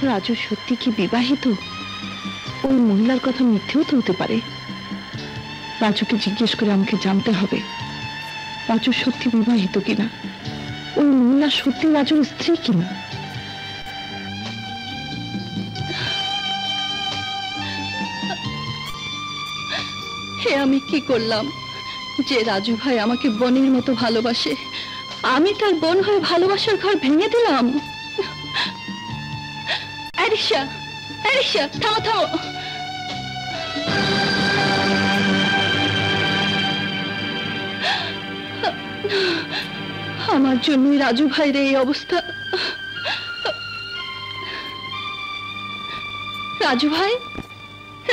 রাজু সত্যি কি বিবাহিত? ওই মহিলার কথা মিথ্যেও তো হতে পারে। রাজুকে জিজ্ঞেস করে আমাকে জানতে হবে রাজু সত্যি বিবাহিত কিনা, ওই মহিলা সত্যি রাজুর স্ত্রী কিনা। হে আমি কি করলাম যে রাজু ভাই আমাকে বোনের মতো ভালোবাসে, আমি তার বোন হয়ে ভালোবাসার ঘর ভেঙে দিলাম। আরিশা, আরিশা, থামো থামো। আমার জন্যই রাজু ভাইয়ের এই অবস্থা। রাজু ভাই,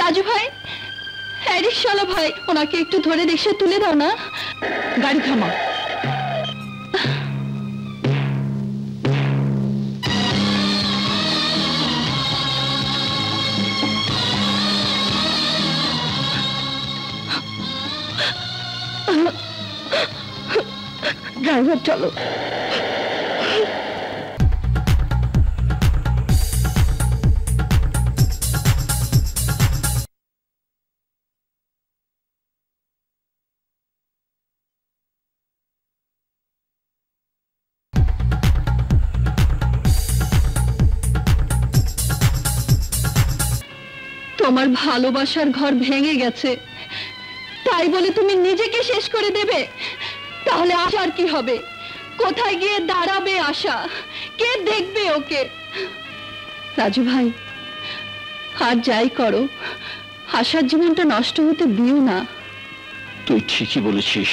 রাজু ভাই, রিকশাওয়ালা ভাই, ওনাকে একটু ধরে রিকশায় তুলে দাও না। গাড়ি থামা। ড্রাইভার চলো। তোমার ভালোবাসার ঘর ভেঙে গেছে, তাই বলে তুমি নিজেকে শেষ করে দেবে? তাহলে আশার কি হবে? কোথায় গিয়ে দাঁড়াবে আশা? কে দেখবে ওকে? রাজু ভাই, আর যাই করো, আশার জীবনটা নষ্ট হতে দিও না। তুই ঠিকই বলেছিস।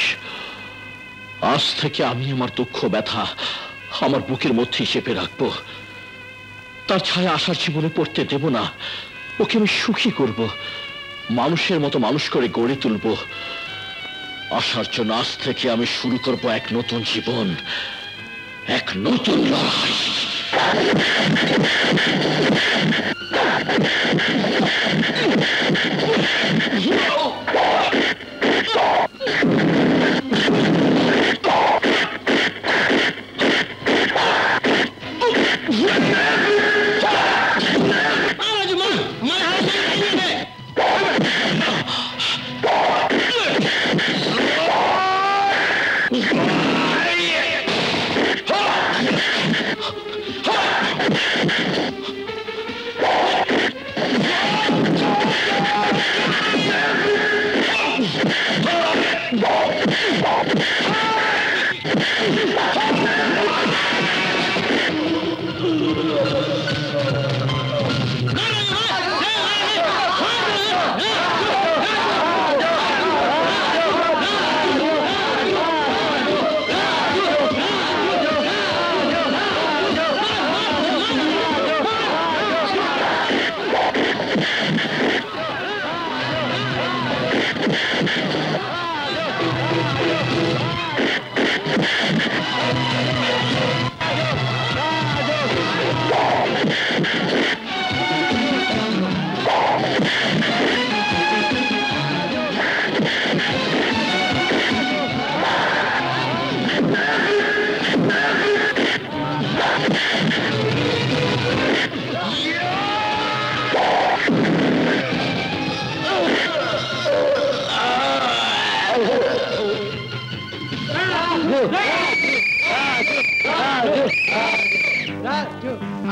আজ থেকে আমি আমার দুঃখ ব্যথা আমার বুকের মধ্যে চেপে রাখবো। তার ছায়া আশার জীবনে পড়তে দেব না। ওকে আমি সুখী করব, মানুষের মতো মানুষ করে গড়ে তুলব। আশার জন্য আজ থেকে আমি শুরু করব এক নতুন জীবন, এক নতুন লড়াই।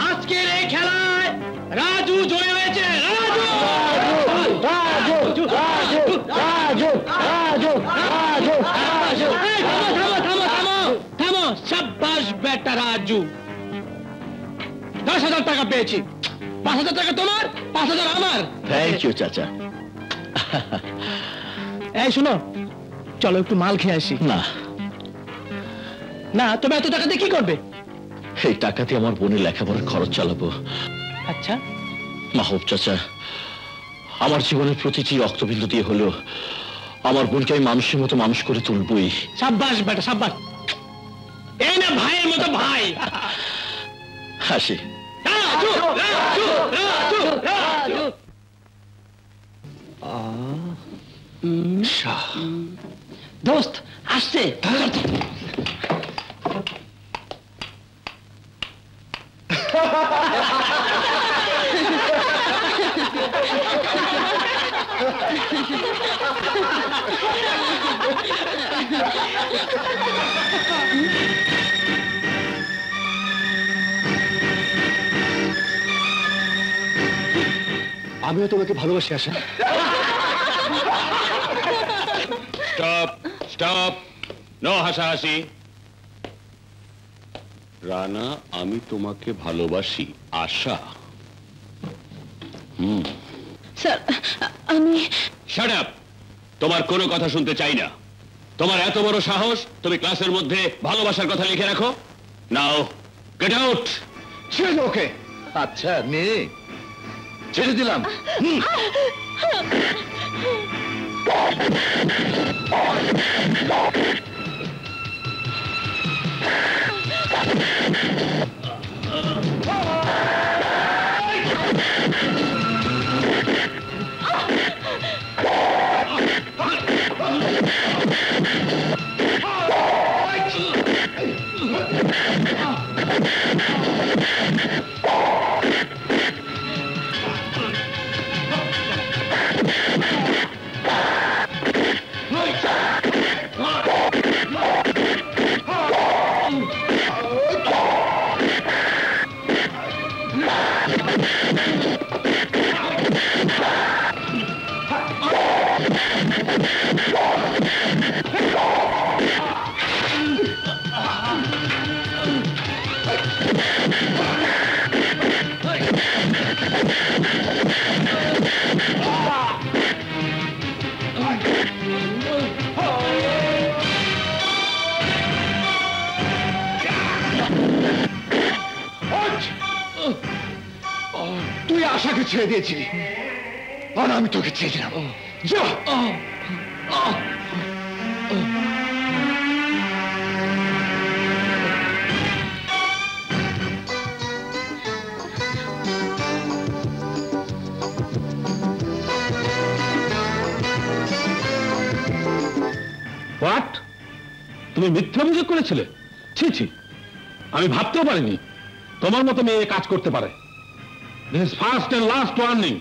আজকের এই খেলায় রাজু জয় হয়েছে। রাজু রাজু রাজু রাজু রাজু রাজু রাজু। এই, থামো থামো থামো থামো থামো। সাব্বাস বেটা রাজু, 10,000 টাকা পেয়েছি। 5,000 টাকা তোমার, 5,000 আমার। থ্যাংক ইউ চাচা। এই শোনো, চলো একটু মাল খেয়ে আসি। না, না তুমি এত টাকা দিয়ে কি করবে? এই টাকা দিয়ে আমার বোনের লেখাপড়ার খরচ চালাবো। আচ্ছা, মাহবুব চাচা, আমার জীবনের প্রতিটি রক্তবিন্দু দিয়ে হলেও আমার বোনকে আমি মানুষের মতো মানুষ করে তুলবই। সাব্বাস বেটা সাব্বাস। এই না ভাইয়ের মতো ভাই। হাসি। রাজু রাজু রাজু রাজু। দোস্ত আসছে। আমিও তোমাকে ভালোবাসি আশা। স্টপ স্টপ, নো হাসাহাসি। রানা, আমি তোমাকে ভালোবাসি আশা। স্যার আমি শাট আপ, তোমার কোনো কথা শুনতে চাই না। তোমার এত বড় সাহস, তুমি ক্লাসের মধ্যে ভালোবাসার কথা লিখে রাখো। নাও গেট আউট। ছেড়ে ওকে। আচ্ছা নে, ছেড়ে দিলাম। তুই আশাকে ছেড়ে দিয়েছিলি আর আমি তোকে ছেড়েছিলাম। যা। হোয়াট? তুমি মিথ্যা অভিযোগ করেছিলে? ছি ছি, আমি ভাবতেও পারিনি তোমার মতো মেয়ে কাজ করতে পারে। This first and last warning.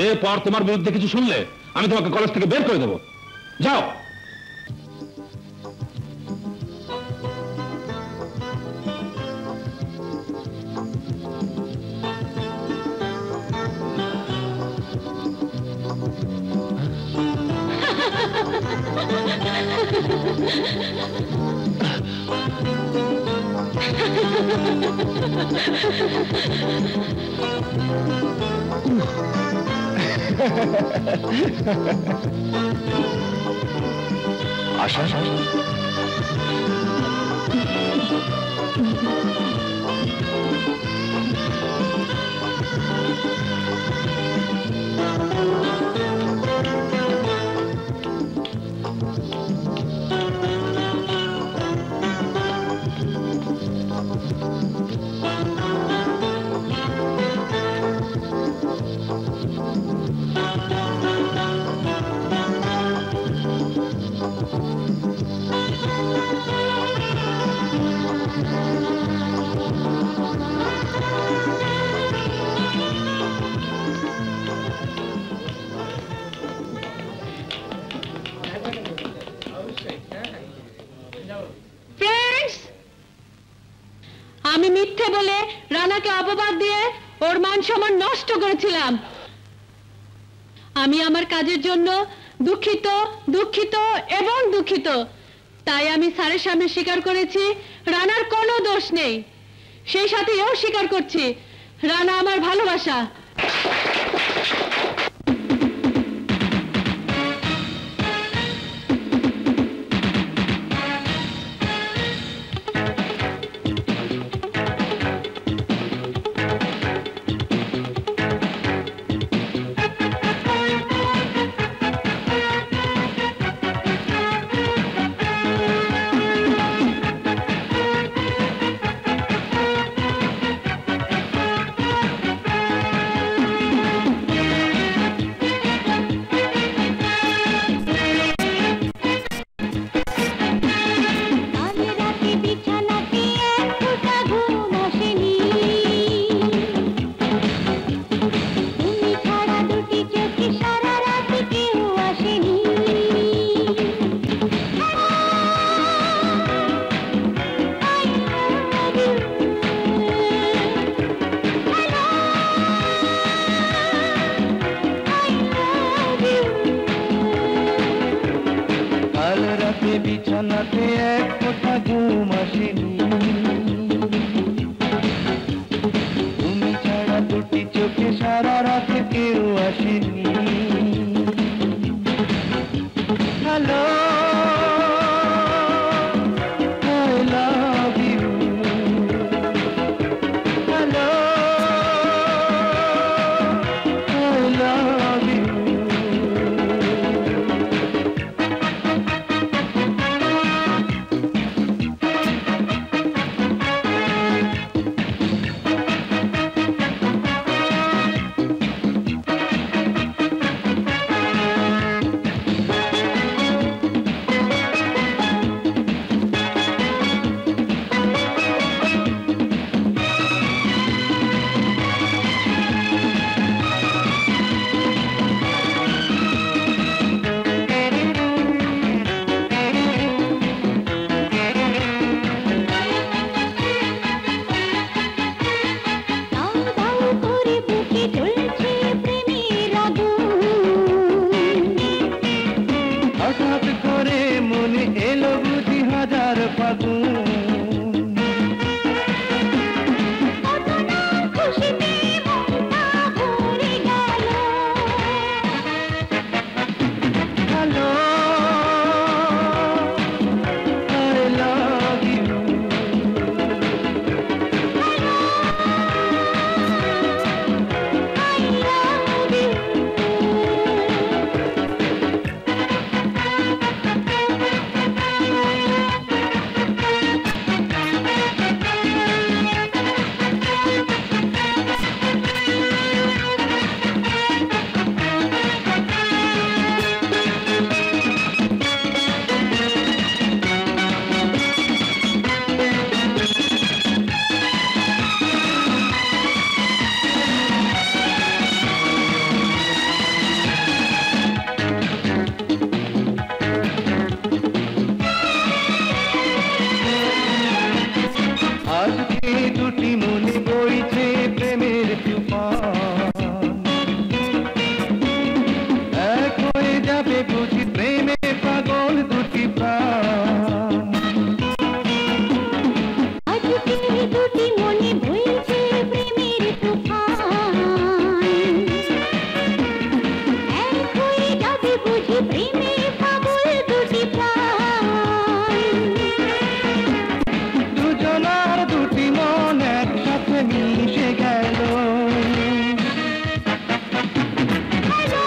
এরপর তোমার বিরুদ্ধে কিছু শুনলে আমি তোমাকে কলেজ থেকে বের করে দেবো। যাও। আশা রানাকে অপবাদ দিয়ে ওর মান সম্মান নষ্ট করেছিলাম। আমি আমার কাজের জন্য দুঃখিত, দুঃখিত এবং দুঃখিত। তাই আমি স্যারের সামনে স্বীকার করেছি রানার কোনো দোষ নেই। সেই সাথে এও স্বীকার করছি রানা আমার ভালোবাসা। বিছানাতে এক ফোঁটা ঘুম আসেনি, তুমি ছাড়া দুটি চোখে সারা রাতে কেউ আসেনি। Hello, I love you. Hello, I love you. হঠাৎ করে মনে এলো বুঝি হাজার ফাগুন, হ্যালো, আই লাভ ইউ। আজকে দুটি মনে বইছে প্রেমের তুফান, এক হয়ে যাবে বুঝি প্রেমে পাগল দুটি প্রাণ। আজকে দুটি মনে বইছে প্রেমের তুফান, এক হয়ে যাবে বুঝি প্রেমে পাগল দুটি প্রাণ। দুজনার দুটি মন একসাথে মিশে গেল, হ্যালো,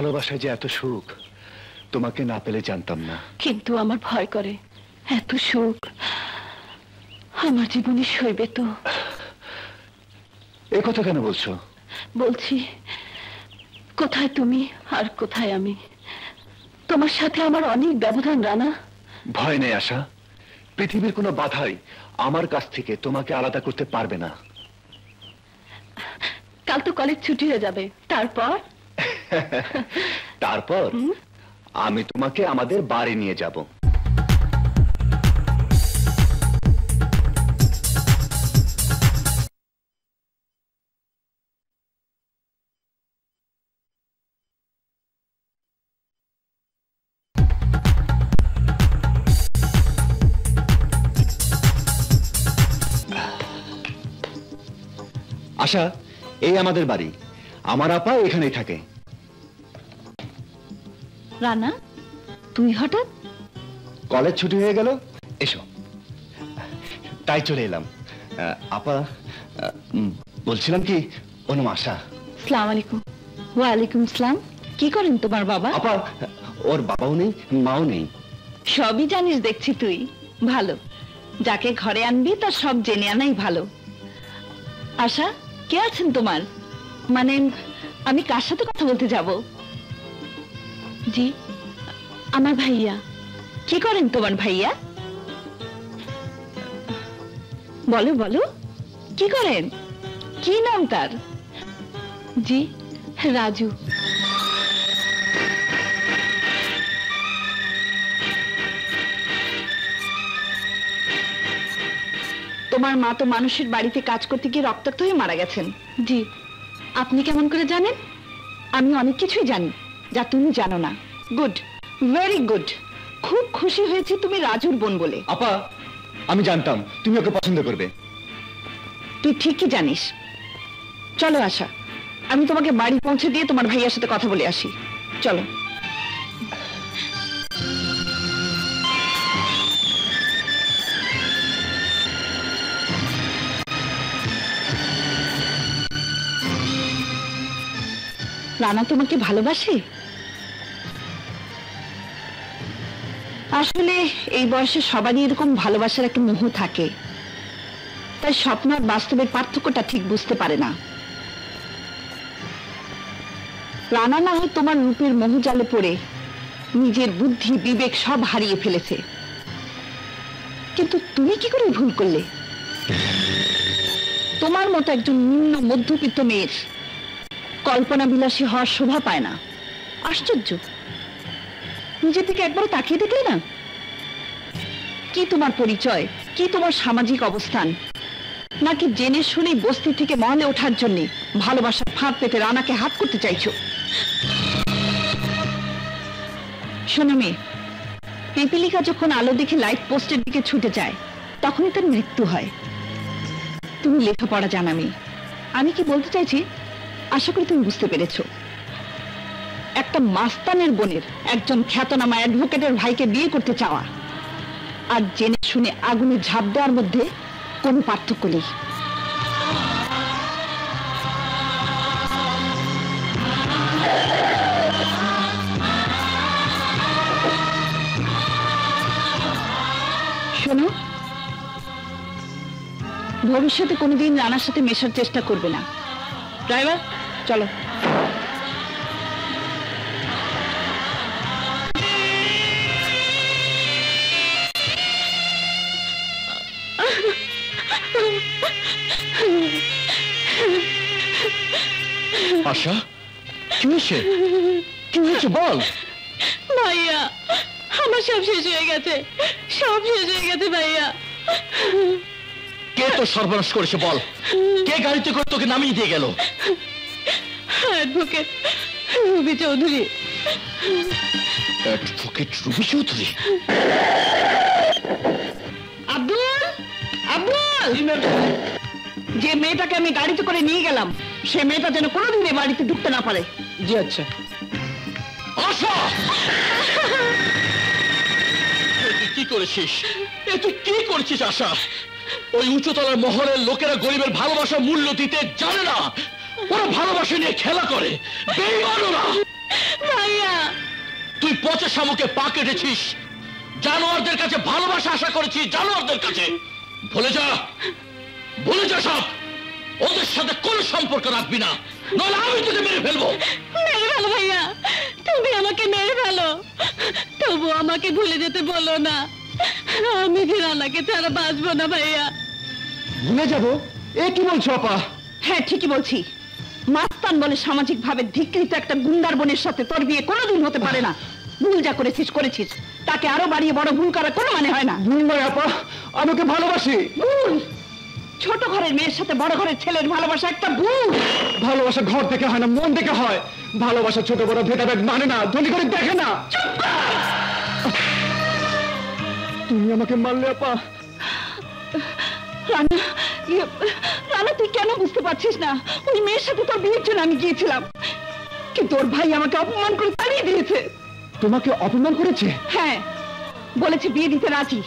ভালোবাসায় যে এত সুখ, তোমাকে না পেলে জানতাম না। কিন্তু আমার ভয় করে, এত সুখ আমার জীবনে সইবে তো? এ কথা কেন বলছো? বলছি, কোথায় তুমি আর কোথায় আমি? তোমার সাথে আমার অনেক ব্যবধান রানা। ভয় নেই আশা, পৃথিবীর কোনো বাধাই আমার কাছ থেকে তোমাকে আলাদা করতে পারবে না। কাল তো কলেজ ছুটি হয়ে যাবে, তারপর? তারপর আমি তোমাকে আমাদের বাড়ি নিয়ে যাব। আশা, এই আমাদের বাড়ি, আমার আপা এখানেই থাকে। রানা, তুই হঠাৎ? কলেজ ছুটি হয়ে গেল, এসো, তাই চলে এলাম। আপা, বলছিলাম কি, অনুম আশা। আসসালামু আলাইকুম। ওয়ালাইকুম আসসালাম। কি করেন তোমার বাবা? আপা, ওর বাবাও নেই, মাও নেই। সবই জানিস দেখছি তুই, ভালো। যাকে ঘরে আনবি তার সব জেনে আনাই ভালো। আশা, কে আছেন তোমার? মানে আমি কার সাথে কথা বলতে যাব? জি, আমার ভাইয়া। কি করেন তোমার ভাইয়া? বলো বলো, কি করেন? কি নাম তার? জি, রাজু। তোমার মা তো মানুষের বাড়িতে কাজ করতে গিয়ে রক্তাক্ত হয়ে মারা গেছেন। জি। আপনি কেমন করে জানেন? আমি অনেক কিছুই জানি যা তুমি জানো না। Good, very good. খুব খুশি হয়েছি তুমি রাজুর বোন বলে। আপা, আমি জানতাম তুমি ওকে পছন্দ করবে। তুই ঠিকই জানিস। চলো আশা, আমি তোমাকে বাড়ি পৌঁছে দিয়ে তোমার ভাইয়ার সাথে কথা বলে আসি। চলো। রানা তোমাকে ভালোবাসে? আসলে এই বয়সে সবারই এরকম ভালোবাসার একটা মোহ থাকে, তাই স্বপ্ন আর বাস্তবের পার্থক্যটা ঠিক বুঝতে পারে না। রানা না হয় তোমার রূপের মোহজালে পড়ে নিজের বুদ্ধি বিবেক সব হারিয়ে ফেলেছে, কিন্তু তুমি কি করে ভুল করলে? তোমার মতো একজন নিম্ন মধ্যবিত্ত মেয়ের কল্পনা বিলাসী হওয়ার শোভা পায় না। আশ্চর্য, নিজের দিকে একবার তাকিয়ে দেখলে না? কি তোমার পরিচয়, কি তোমার সামাজিক অবস্থান? নাকি জেনে শুনেই বস্তি থেকে মহলে ওঠার জন্য ভালোবাসার ফাঁদ পেতে রানাকে হাত করতে চাইছো? শোনো মেয়ে, পিপিলিকা যখন আলো দেখে লাইট পোস্টের দিকে ছুটে যায় তখনই তার মৃত্যু হয়। তুমি লেখাপড়া জানা মেয়ে, আমি কি বলতে চাইছি আশা করি তুমি বুঝতে পেরেছো। একটা মাস্তানের বোনের একজন খ্যাতনামা অ্যাডভোকেটের ভাইকে বিয়ে করতে চাওয়া আর জেনে শুনে আগুনে ঝাঁপ দেওয়ার মধ্যে কোনো পার্থক্য নেই। শোনো, ভবিষ্যতে কোনোদিন রানার সাথে মেশার চেষ্টা করবে না। ড্রাইভার, চলো। আশা, কি হয়েছে? কি হয়েছে বল। ভাইয়া, আমার সব শেষ হয়ে গেছে, সব শেষ হয়ে গেছে ভাইয়া। কে তো সর্বনাশ করেছে বল? কে গাড়িতে করে তোকে নামিয়ে দিয়ে গেল? Advocate Ruby Chowdhury. Advocate Ruby Chowdhury? Abdul, Abdul, যে মেয়েটাকে আমি গাড়িতে করে নিয়ে গেলাম সে মেয়েটা যেন কোনোদিন এ বাড়িতে ঢুকতে না পারে। জি আচ্ছা। আশা, তুই কি করেছিস? তুই কি করেছিস আশা? ওই উঁচুতলার মহলের লোকেরা গরিবের ভালোবাসা মূল্য দিতে জানে না, ওরা ভালোবাসা নিয়ে খেলা করে। বেঈমান ওরা। ভাইয়া। তুই পচা শামুকে পা কেটেছিস, জানোয়ারদের কাছে ভালোবাসা আশা করেছিস, জানোয়ারদের কাছে। ভুলে যা সব। ওদের সাথে কোনো সম্পর্ক রাখবি না, নইলে আমি তোকে মেরে ফেলবো। মেরে ফেলো ভাইয়া, তুমি আমাকে মেরে ফেলো, তবু আমাকে ভুলে যেতে বলো না। আমি যে রানাকে ছাড়া বাঁচবো না ভাইয়া। ভুলে যাবো? এ কি বলছো আপা? হ্যাঁ ঠিকই বলছি। মাস্তান বলে সামাজিক ভাবে ধিকৃত একটা গুন্ডার বোনের সাথে তোর বিয়ে কোনোদিন হতে পারে না। ভুল যা করেছিস, তাকে আরো বাড়িয়ে বড় ভুল করার কোনো মানে হয় না। ভুল নয় আপা, আমাকে ভালোবাসি। ভুল? ছোট ঘরের মেয়ের সাথে বড় ঘরের ছেলের ভালোবাসা একটা ভুল। ভালোবাসা ঘর থেকে হয় না, মন থেকে হয়। ভালোবাসা ছোট বড় ভেদাভেদ মানে না, ধনী করে দেখে না। তুমি আমাকে মারলে আপা। রানা তুই কেন বুঝতে পারছিস না? ওই মেয়ের সাথে তোর বিয়ের জন্য আমি গিয়েছিলাম, কিন্তু ওর ভাই আমাকে অপমান করে তাড়িয়ে দিয়েছে। তোমাকে অপমান করেছে? হ্যাঁ, বলেছে বিয়ে দিতে রাজি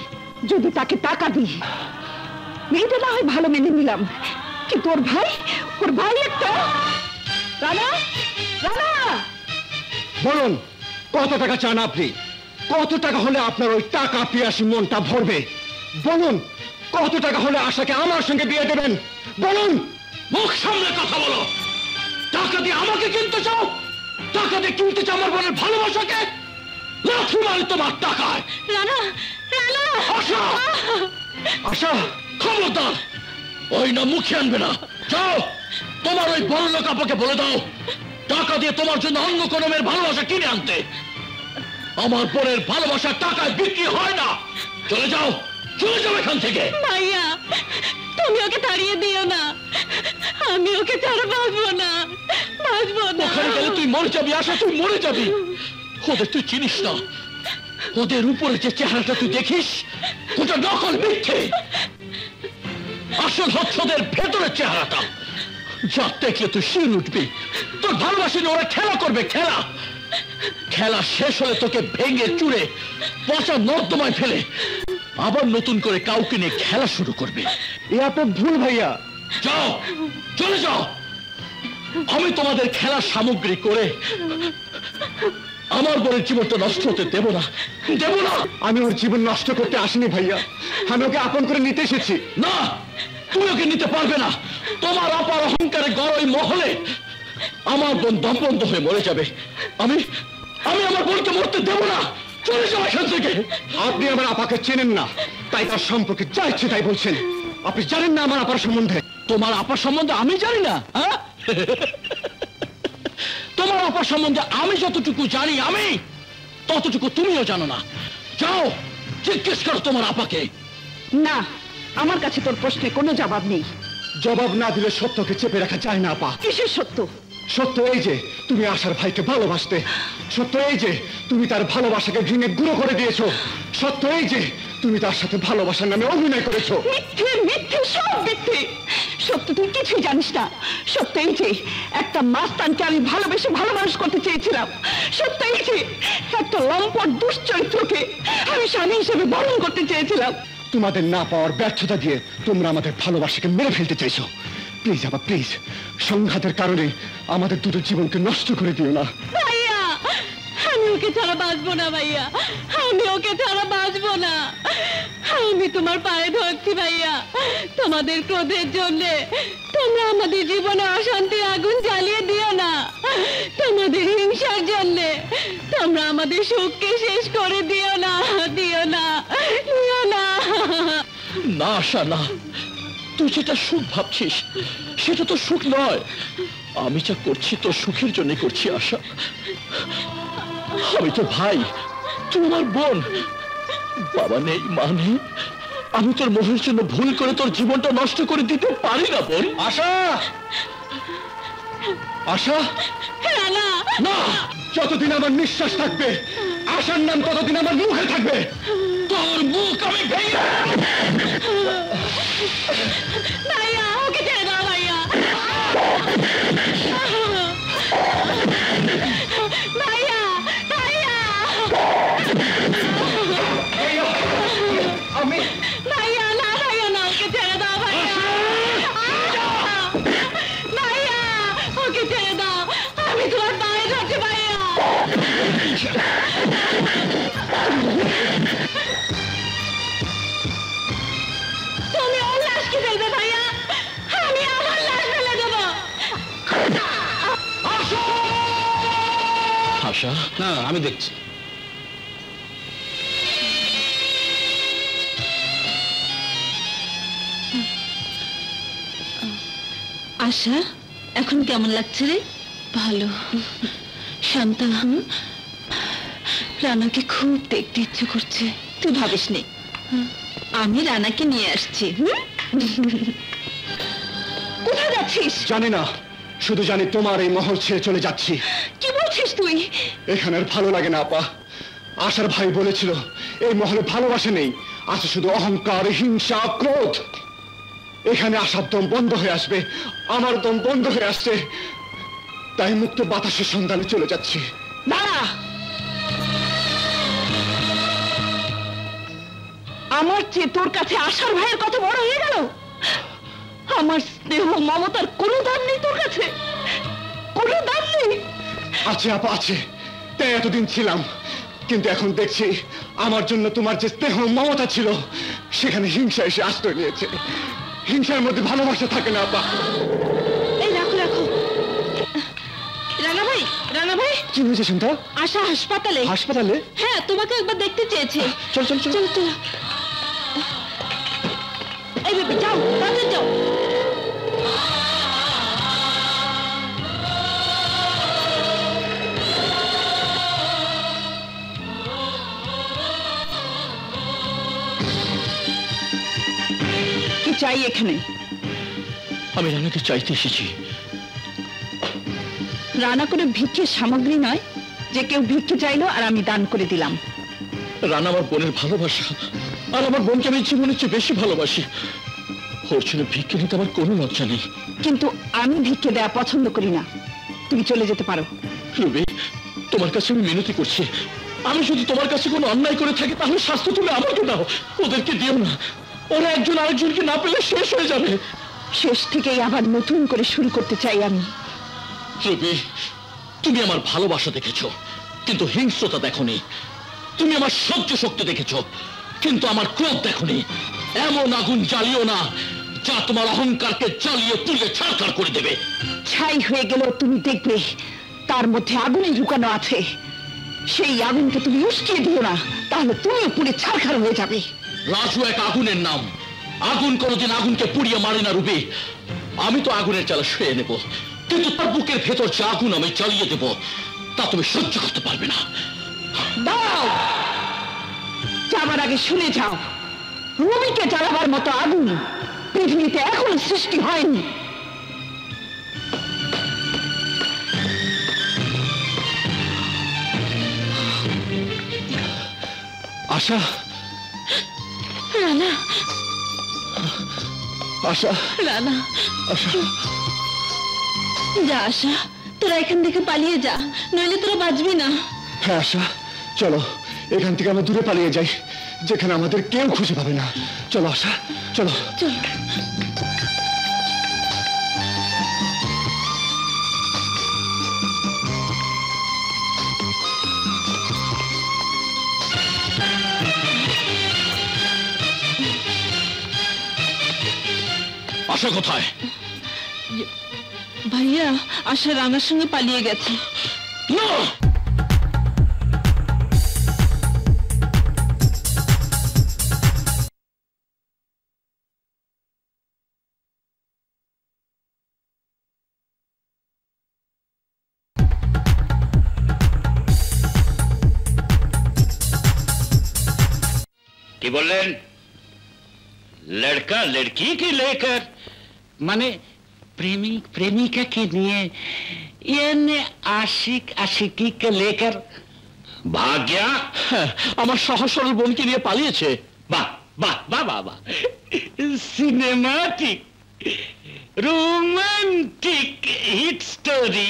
যদি তাকে টাকা দিই। মেয়েটা না হয় ভালো মেনে নিলাম, কিন্তু ওর ভাই একটা। রানা, বলুন কত টাকা চান আপনি? কত টাকা হলে আপনার ওই টাকা পিয়াসী মনটা ভরবে? বলুন কত টাকা হলে আশাকে আমার সঙ্গে বিয়ে দেবেন? বলুন। মুখ সামনে কথা বলো। টাকা দিয়ে আমাকে কিনতে চাও? টাকা দিয়ে কিনতে চাও আমার বোনের ভালোবাসাকে? লাঠি মারি তোমার টাকায়। রানা, আশা, খবরদার, ওই না মুখে আনবে না। যাও, তোমার ওই বড় লোক আপাকে বলে দাও টাকা দিয়ে তোমার জন্য অন্য কোনো মেয়ের ভালোবাসা কিনে আনতে। আমার বোনের ভালোবাসা টাকায় বিক্রি হয় না। চলে যাও এখান থেকে। ভাইয়া, তুমি ওকে তাড়িয়ে দিও না, আমি ওকে ছাড়া বাঁচবো না। ওখানে গেলে তুই মরে যাবি। আশা, তুই মরে যাবি। ওদের তুই চিনিস না। ওদের উপরে যে চেহারাটা তুই দেখিস, ওটা নকল, মিথ্যে। আসল হচ্ছে ওদের ভেতরের চেহারাটা, যা দেখলে তুই শির উঠবি। তোর ভালোবাসি ওরা খেলা করবে, খেলা শেষ হলে তোকে ভেঙে চুরে পচা নর্দমায় ফেলে আবার নতুন করে কাউকে নিয়ে খেলা শুরু করবে। এ আপনার ভুল ভাইয়া। যাও, চলে যাও। আমি তোমাদের খেলার সামগ্রী করে আমার বোনের জীবনটা নষ্ট হতে দেব না। আমি ওর জীবন নষ্ট করতে আসিনি ভাইয়া, আমি ওকে আপন করে নিতে এসেছি। না, তুমি ওকে নিতে পারবে না। তোমার অপার অহংকারে গড়ই মহলে আমার বোন দমবন্ধ হয়ে মরে যাবে। আমি আমার বোনকে মরতে দেব না। চলে যাও এখান থেকে। আপনি আমার আপাকে চেনেন না, তাই তার সম্পর্কে যা ইচ্ছে তাই বলছেন। আপনি জানেন না আমার আপার সম্বন্ধে। তোমার আপার সম্বন্ধে আমি জানি না? হ্যাঁ, তোমার আপার সম্বন্ধে আমি যতটুকু জানি, আমি ততটুকু তুমিও জানো না। যাও, জিজ্ঞেস করো তোমার আপাকে। না, আমার কাছে তোর প্রশ্নে কোনো জবাব নেই। জবাব না দিলে সত্যকে চেপে রাখা যায় না আপা। কিসের সত্য? সত্য এই যে তুমি আশার ভাইকে ভালোবাসতে। সত্য এই যে তুমি তার ভালোবাসাকে ভেঙে গুঁড়ো করে দিয়েছো। সত্য এই যে তুমি তার সাথে ভালোবাসার নামে অভিনয় করেছো। মিথ্যে, সব মিথ্যে। সত্য তুই কিছুই জানিস না। সত্য এই যে একটা মাস্তানকে আমি ভালোবেসে ভালো মানুষ করতে চেয়েছিলাম। সত্য এই যে একটা লম্পট দুশ্চরিত্রকে আমি স্বামী হিসেবে বরণ করতে চেয়েছিলাম। তোমাদের না পাওয়ার ব্যর্থতা দিয়ে তোমরা আমাদের ভালোবাসাকে মেরে ফেলতে চাইছো। প্লিজ আপা, প্লিজ, সংঘাতের কারণে আমাদের দুটো জীবনকে নষ্ট করে দিও না। ভাইয়া, আমি ওকে ছাড়া বাঁচবো না। ভাইয়া, আমি ওকে ছাড়া বাঁচবো না। আমি তোমার পায়ে ধরছি ভাইয়া। তোমাদের ক্রোধের জন্যে তোমরা আমাদের জীবনে অশান্তির আগুন জ্বালিয়ে দিও না। তোমাদের হিংসার জন্যে তোমরা আমাদের সুখকে শেষ করে দিও না। না আশা, না। তুই যেটা সুখ ভাবছিস সেটা তো সুখ নয়। আমি যা করছি তোর সুখের জন্য করছি আশা। আমি তো ভাই, তুই আমার বোন। বাবা নেই, মা নেই। আমি তোর মোহের জন্য ভুল করে তোর জীবনটা নষ্ট করে দিতে পারি না বোন। আশা, আশা, না। যতদিন আমার নিঃশ্বাস থাকবে আশার নাম ততদিন আমার মুখে থাকবে। তোর মুখ আমি ভেঙে। ভাইয়া, ওকে ছেড়ে দাও ভাইয়া। ভাইয়া, ভাইয়া, আমি ভাইয়া, না ভাইয়া, না, ওকে ছেড়ে দাও ভাইয়া। ভাইয়া, ওকে ছেড়ে দাও। আমি তোমার পায়ে ধরছি ভাইয়া। তুমি ওর লাশকে ফেলবে ভাইয়া, আমি আমার লাশ ফেলে দেবো। আশা, না আমি দেখছি। আশা, এখন কেমন লাগছে রে? ভালো। শান্তা, রানাকে খুব দেখতে ইচ্ছে করছে। তুই ভাবিস নি, আমি রানাকে নিয়ে আসছি। কোথায় যাচ্ছিস? জানি না, শুধু জানি তোমার এই মহল ছেড়ে চলে যাচ্ছি। কি বলছিস তুই? এখানে আর ভালো লাগে না আপা। আশার ভাই বলেছিল এই মহলে ভালোবাসা নেই, আছে শুধু অহংকার, হিংসা, ক্রোধ। এখানে আসার দম বন্ধ হয়ে আসবে, আমার দম বন্ধ হয়ে আসছে, তাই মুক্ত বাতাসের সন্ধানে চলে যাচ্ছি। দাঁড়া, আমার চেয়ে তোর কাছে আশার ভাইয়ের কত বড় হয়ে গেল? আমার স্নেহ মমতার কোনো দাম নেই তোর কাছে, কোনো দাম নেই। আছে আপা, আছে, তাই এতদিন ছিলাম, কিন্তু এখন দেখছি আমার জন্য তোমার যে স্নেহ মমতা ছিল সেখানে হিংসা এসে আশ্রয় নিয়েছে। হিংসার মধ্যে ভালোবাসা থাকে না আপা। এই রাখো রাখো। রানা ভাই, রানা ভাই, কি হয়েছে শান্তা? আশা হাসপাতালে। হাসপাতালে? হ্যাঁ, তোমাকে একবার দেখতে চেয়েছে। চল চল চল। চলো চলো। এই বেবি, যাও, তাড়াতাড়ি যাও। কি চাই এখানে? আমি রানাকে চাইতে এসেছি। রানা কোনো ভিক্ষের সামগ্রী নয় যে কেউ ভিক্ষে চাইলো আর আমি দান করে দিলাম। রানা আমার বোনের ভালোবাসা, আর আমার বোনকে আমি জীবনের চেয়ে বেশি ভালোবাসি। ওর জন্য ভিক্ষে নিতে আমার কোনো লজ্জা নেই। কিন্তু আমি ভিক্ষে দেয়া পছন্দ করি না। তুমি চলে যেতে পারো। রবি, তোমার কাছে আমি মিনতি করছি, আমি যদি তোমার কাছে কোনো অন্যায় করে থাকি তাহলে শাস্তি তুমি আমাকে দাও, ওদেরকে দিও না। ওরা একজন আরেকজনকে না পেলে শেষ হয়ে যাবে। শেষ থেকেই আবার নতুন করে শুরু করতে চাই আমি। রবি, তুমি আমার ভালোবাসা দেখেছো কিন্তু হিংস্রতা দেখোনি। তুমি আমার সহ্য শক্তি দেখেছো কিন্তু আমার ক্রোধ দেখোনি। এমন আগুন জ্বালিও না যা তোমার অহংকারকে জ্বালিয়ে পুড়িয়ে ছারখার করে দেবে। ছাই হয়ে গেলেও তুমি দেখবে তার মধ্যে আগুনই লুকানো আছে। সেই আগুনকে তুমি উস্কিয়ে দিও না, তাহলে তুমিও পুড়ে ছারখার হয়ে যাবে। রাজু এক আগুনের নাম, আগুন কোনোদিন আগুনকে পুড়িয়ে মারে না রুবি। আমি তো আগুনের জ্বালা শুয়ে নেব, কিন্তু তার বুকের ভেতর যে আগুন আমি জ্বালিয়ে দেব তা তুমি সহ্য করতে পারবে না। দাও, যাবার আগে শুনে যাও, রুবিকে জ্বালাবার মতো আগুন পৃথিবীতে এখনো সৃষ্টি হয়নি। আশা, রানা, আশা, রানা, আশা। যা আশা, তোরা এখান থেকে পালিয়ে যা, নইলে তোরা বাঁচবি না। হ্যাঁ আশা, চলো এখান থেকে আমরা দূরে পালিয়ে যাই, যেখানে আমাদের কেউ খুঁজে পাবে না। চলো আশা, চলো চলো। আশা কোথায়? ভাইয়া, আশা রানার সঙ্গে পালিয়ে গেছে। না, কি বললেন? লড়কা লড়কি কে লেকর, মানে প্রেমিক প্রেমিকাকে নিয়ে, यानी आशिक आशिकी के लेकर भाग गया। আমার সহজ সরল বোনকে নিয়ে পালিয়েছে। বাহ বাহ বাহ বাহ বাহ, সিনেমাটিক রোমান্টিক হিট স্টোরি,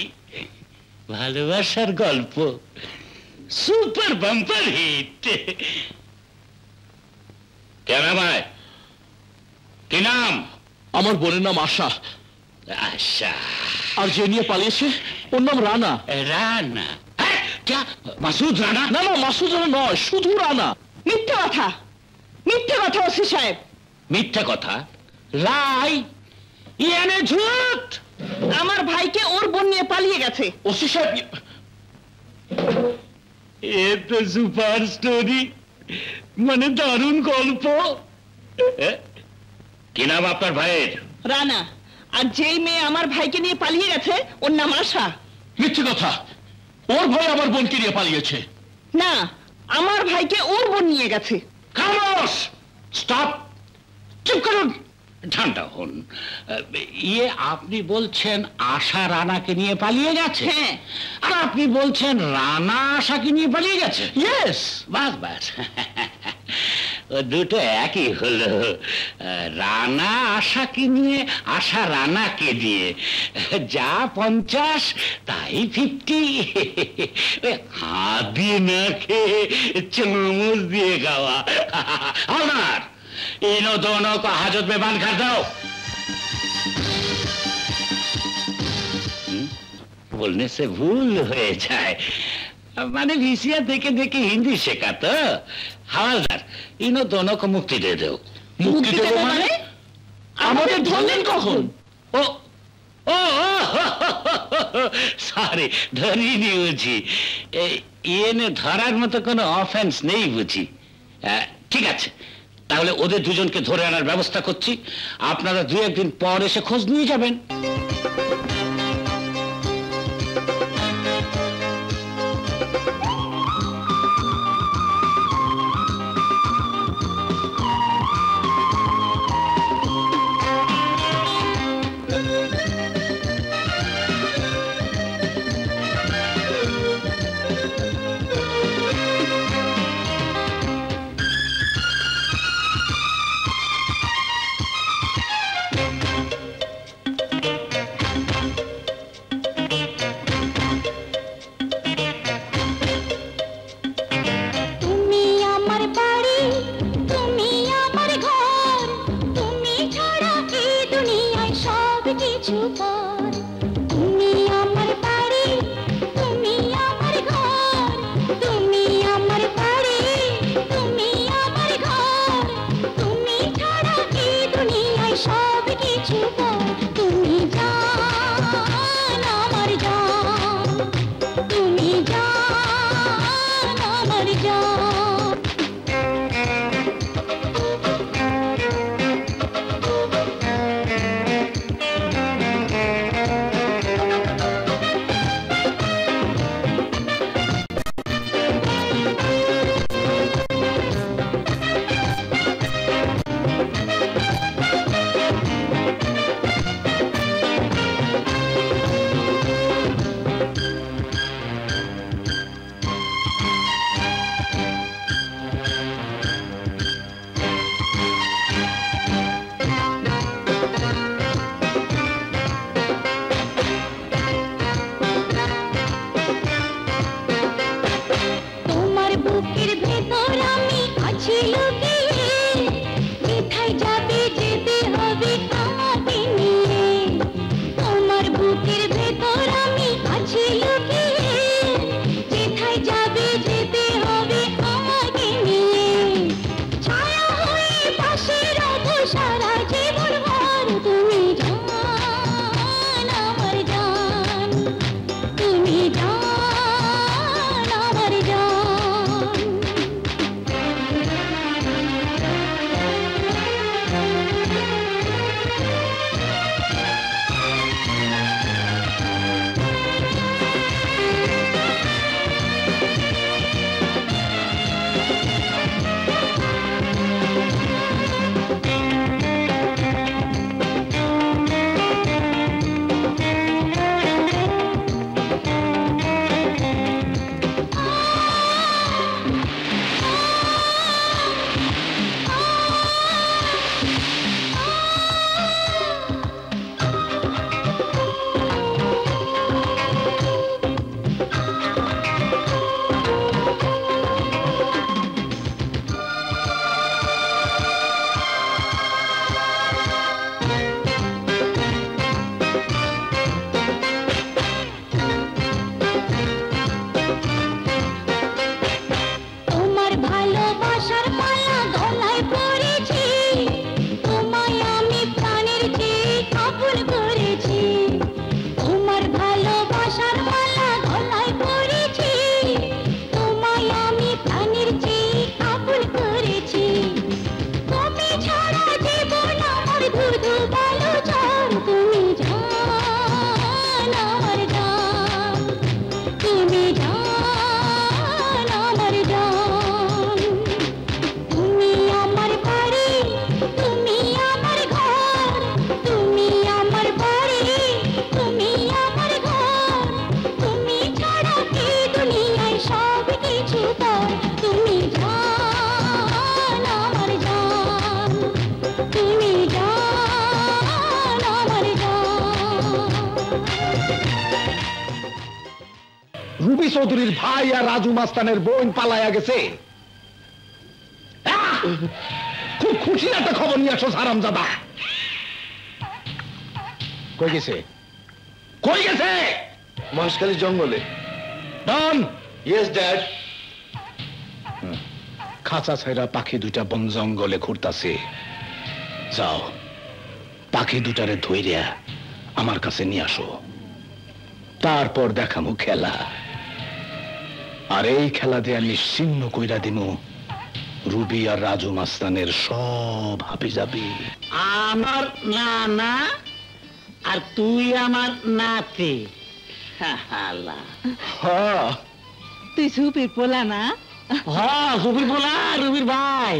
ভালোবাসার গল্প, সুপার বাম্পার হিট। क्या नाम है? কি নাম? আমার বোনের নাম আশা। আশা। আর যে নিয়ে পালিয়েছে ওর নাম রানা। রানা? क्या মাসুদ রানা? না না, মাসুদ রানা নয়, শুধু রানা। মিথ্যে কথা, মিথ্যে কথা ওসি সাহেব। মিথ্যে কথা? লাই ইয়ানে ঝুট। আমার ভাইকে ওর বোন নিয়ে পালিয়ে গেছে। ওসি সাহেব, এ তো সুপার স্টোরি, মানে দারুণ গল্প। কি নাম আপনার ভাইয়ের? রানা। আর যেই মেয়ে আমার ভাইকে নিয়ে পালিয়ে গেছে ওর নাম আশা। মিথ্যে কথা, ওর ভাই আমার বোনকে নিয়ে পালিয়েছে। না, আমার ভাইকে ওর বোন নিয়ে গেছে। খামোশ, স্টপ, চুপ করুন, ঠান্ডা হন। ইয়ে আপনি বলছেন আশা রানাকে নিয়ে পালিয়ে গেছে? হ্যাঁ। আর আপনি বলছেন রানা আশাকে নিয়ে পালিয়ে গেছে? ইয়েস। বাস বাস, ও দুটো একই হলো। রানা আশাকে নিয়ে, আশা রানাকে দিয়ে, যা 50 তাই 50। হাত দিয়ে না খেয়ে চামচ দিয়ে খাওয়া। हवलदार, इन्हों दोनों को हाजत में बंद कर दो। बोलने से भूल हो जाए, मैंने वीसिया देखे देखे हिंदी सीखा तो। हवलदार, इन्हों दोनों को मुक्ति दे दो। মুক্তি দেবো মানে? আমাদের ধরলেন কখন? ओ ओ সরি, ধরিনি বুঝি। এনে ধরার মতো কোনো অফেন্স নেই বুঝি। ঠিক আছে, তাহলে ওদের দুজনকে ধরে আনার ব্যবস্থা করছি। আপনারা 2-1 দিন পর এসে খোঁজ নিয়ে যাবেন। রুবি চৌধুরীর ভাই আর রাজু মাস্তানের বোন পালায়া গেছে। খুব খুশির একটা খবর নিয়ে আসো হারামজাদা। কই গেছে? কই গেছে? মহেশখালী জঙ্গলে। ডন। Yes dad. খাঁচা ছাইরা পাখি দুইটা বন জঙ্গলে ঘুরতাছে। যাও পাখি দুটারে ধইরা আমার কাছে নিয়ে আসো, তারপর দেখামু খেলা। আর এই খেলা দিয়ে নিশ্চিহ্ন কইরা দিমু রুবি আর রাজু মাস্তানের সব হাবিজাবি। আমার নানা আর তুই আমার নাতি। তুই সুপির পোলা না? হ্যাঁ সুপির পোলা, রুবির ভাই।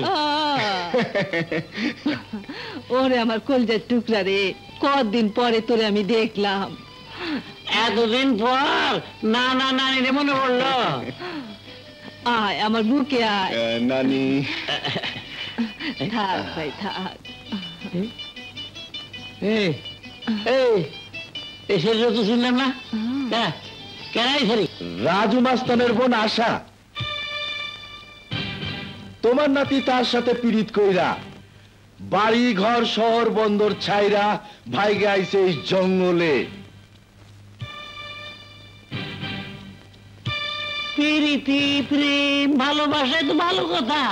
ওরে আমার কলজার টুকরা রে, কতদিন পরে তোরে আমি দেখলাম। এতদিন পর নানা নানি মনে পড়লো। আয় আমার বুকে আয়। নানি। থাক ভাই থাক। সেটা তো শুনলাম না। কেনাই সরি রাজু মাস্তানের বোন আশা, তোমার নাতি তার সাথে পীড়িত কইরা বাড়ি ঘর শহর বন্দর ছাইরা ভাইগে আইছে এই জঙ্গলে। প্রীতি প্রেম ভালোবাসা তো ভালো কথা,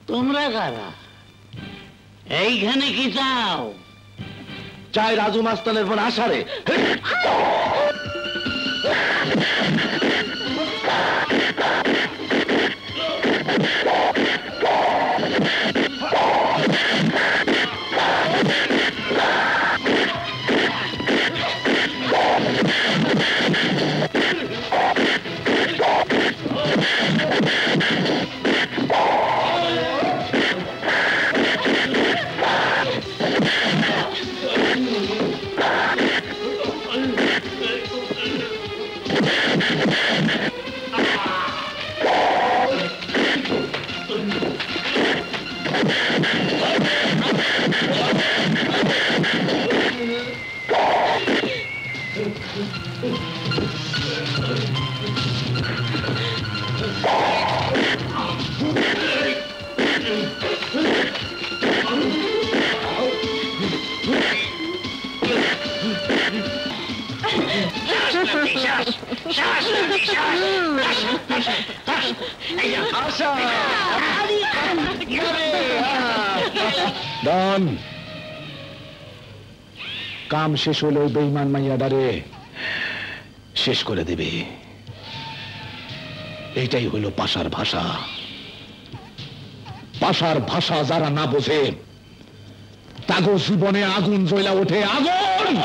তোমরা কারা? এইখানে কি চাও? চাই রাজু মাস্তানের বোন আশারে। ডন, কাম শেষ হলে ওই বেঈমান মাইয়াডারে শেষ করে দেবে। এইটাই হইল পাশার ভাষা। পাশার ভাষা যারা না বোঝে তাগো জীবনে আগুন জ্বলা ওঠে, আগুন।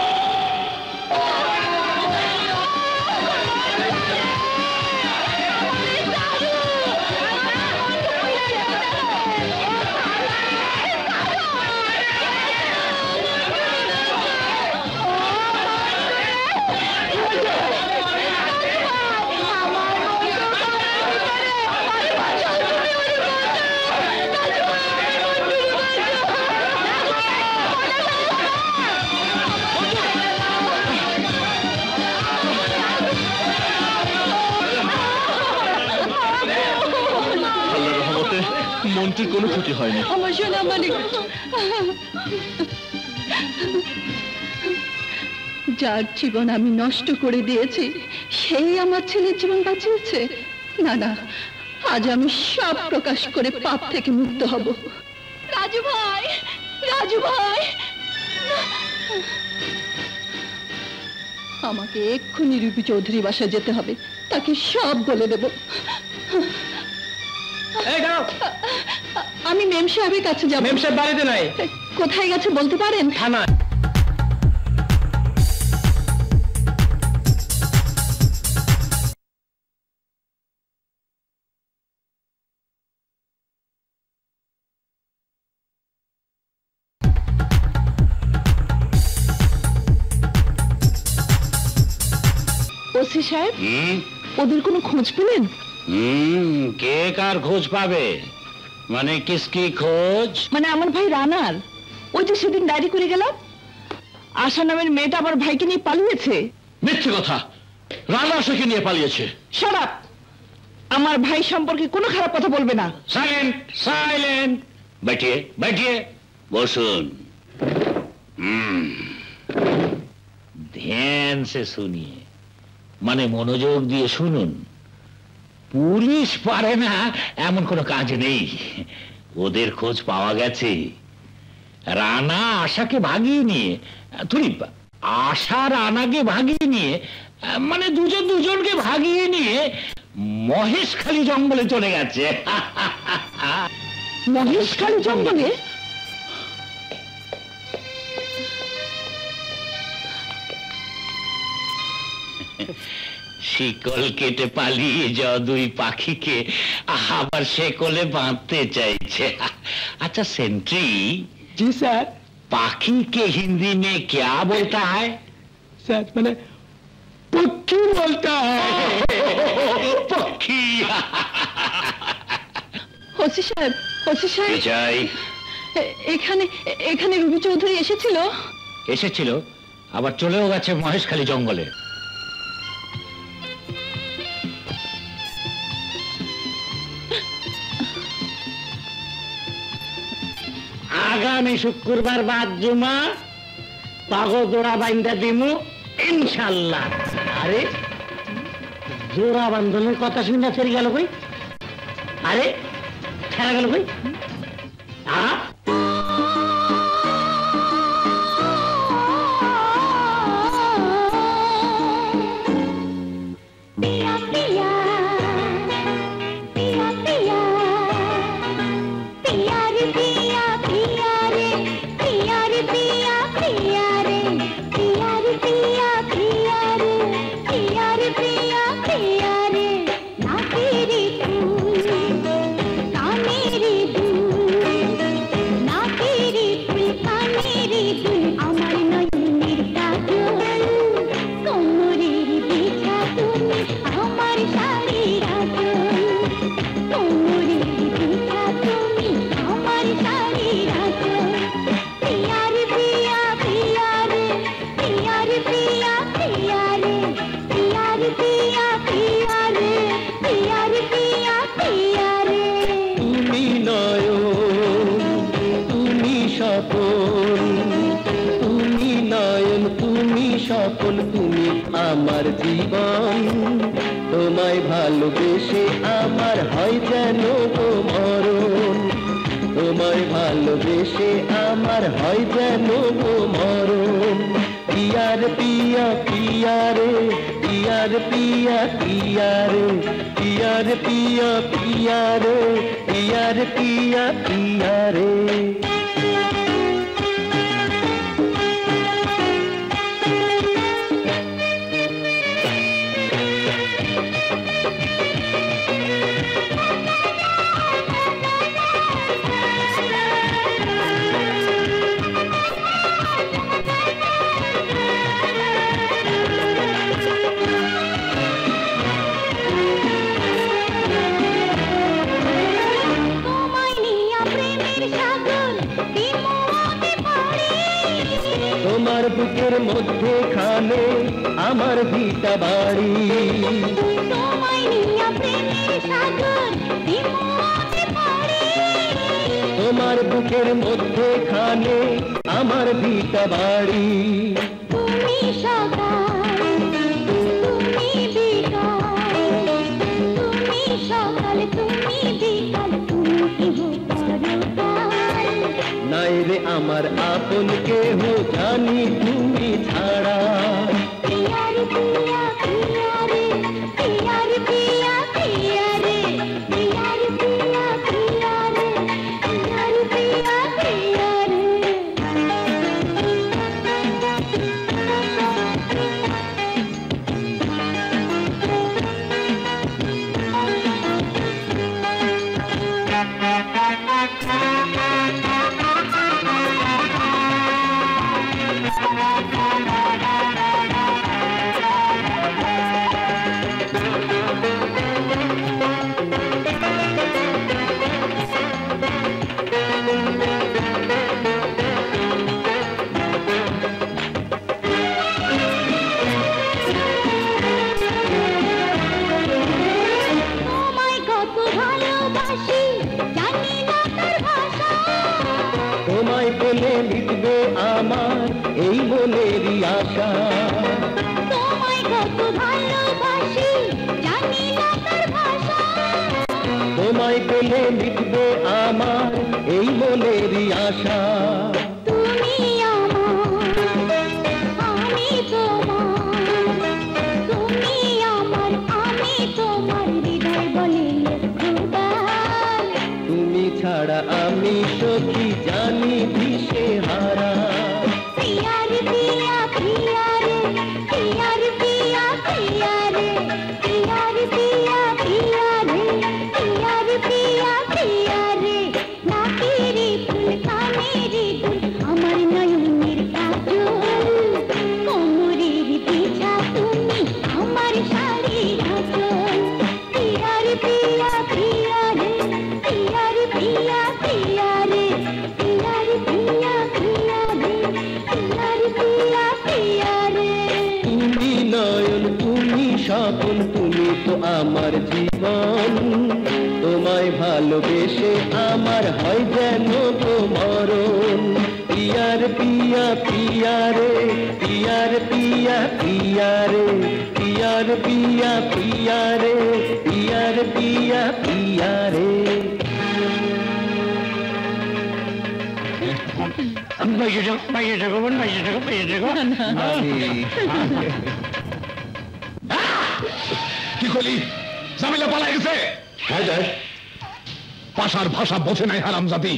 মন্ত্রীর কোনো ক্ষতি হয়নি। আমার সোনা মালিক, যার জীবন আমি নষ্ট করে দিয়েছি সেই আমার ছেলের জীবন বাঁচিয়েছে। না না, আজ আমি সব প্রকাশ করে পাপ থেকে মুক্ত হব। রাজু ভাই, রাজু ভাই, আমাকে এক্ষুনি রুবি চৌধুরী বাসায় যেতে হবে, তাকে সব বলে দেব। আমি মেম সাহেবের কাছে যাব। মেম সাহেব বাড়িতে নাই। কোথায় গেছে বলতে পারেন? থানায়। ওসি সাহেব, ওদের কোনো খোঁজ পেলেন? কে কার খোঁজ পাবে? মানে কিসকি খোঁজ? মানে আমার ভাই রানার, ওই যে সেদিন ডায়েরি করে গেলাম, আশা নামের মেয়েটা আমার ভাইকে নিয়ে পালিয়েছে। মিথ্যে কথা, রানা আশাকে নিয়ে পালিয়েছে। Shut up! আমার ভাই সম্পর্কে কোনো খারাপ কথা বলবে না। Silent, silent. बैठिए बैठिए, বসুন। ধ্যান সে শুনিয়ে, মানে মনোযোগ দিয়ে শুনুন। পুলিশ পারে না এমন কোনো কাজ নেই। ওদের খোঁজ পাওয়া গেছে। রানা আশাকে ভাগিয়ে নিয়ে, আশা রানাকে ভাগিয়ে নিয়ে, মানে দুজনকে ভাগিয়ে নিয়ে মহেশখালী জঙ্গলে চলে গেছে। মহেশখালী জঙ্গলে? শিকল কেটে পালিয়ে যাওয়া দুই পাখিকে আবার সে কোলে বাঁধতে চাইছে। अच्छा सेंट्री। जी सर। पाखी के हिंदी में क्या बोलता है? सर मैंने पक्षी बोलता है। पक्षी। ওসি সাহেব, ওসি সাহেব, চাই এখানে এখানে রুবি চৌধুরী এসেছিল, আবার চলেও গেছে মহেশখালী জঙ্গলে। আগামী শুক্রবার বাদ জুমা পাগল জোড়া বাইন্দা দিমু ইনশাল্লাহ। আরে জোড়া বান্ধনের কথা শুনে ছেড়ে গেল কই? আরে ছেড়ে গেল কই? সকল তুমি আমার জীবন, তোমায় ভালোবেসে আমার হয় যেন গো মরণ, তোমায় ভালোবেসে আমার হয় যেন গো মরণ। পিয়ার পিয়া পিয়া রে, পিয়ার পিয়া পিয়া রে, পিয়ার পিয়া পিয়া রে, পিয়ার পিয়া পিয়া রে। তোমার বুকের মধ্যে খানে আমার ভিটা বাড়ি, তোমার বুকের মধ্যে খানে আমার ভিটা বাড়ি। তুমি সকাল, তুমি বিকাল, তুমি সকাল, তুমি বিকাল, তুমি পরকাল। নাই রে আমার আপন কেহ জানি তুমি ছাড়া। পিয়ার পিয়া পিয়া রে, পিয়ার পিয়া পিয়া রে, পিয়ার পিয়া পিয়া রে, পিয়ার পিয়া পিয়া রে। আশা তোমায় কত ভালোবাসি জানি না তার ভাষা তোমায় পেলে মিটবে আমার এই মনেরই আশা তুমি আমার আমি তোমার তুমি আমার আমি তোমার হৃদয় বলে খুদার তুমি ছাড়া আমি সখী জানি দিশে হারা প্রিয়ার প্রিয়া প্রিয়া রে প্রিয়ার প্রিয়া প্রিয়া রে প্রিয়ার প্রিয়া প্রিয়া রে প্রিয়ার প্রিয়া প্রিয়া রে নাকেরে ফুল কানেরে দুল আমার নয়নের কাজল কোমরের পিছা তুমি আমার শাড়ির আঁচল প্রিয়ার প্রিয়া প্রিয়া রে প্রিয়ার প্রিয়া প্রিয়া রে প্রিয়ার প্রিয়া প্রিয়া রে প্রিয়ার প্রিয়া প্রিয়া রে তুমি নয়ন তুমি স্বপন তুমি তো আমার জীবন তোমায় ভালোবেসে আমার হয় যেন গো মরণ প্রিয়ার পিয়া পিয়া রে প্রিয়ার পিয়া পিয়া রে প্রিয়ার পিয়া পিয়া রে প্রিয়ার পিয়া পিয়া রে কি করলি জামিলা পালাই গেছে হ্যাঁ পাশার ভাষা বোঝে নাই হারামজাদি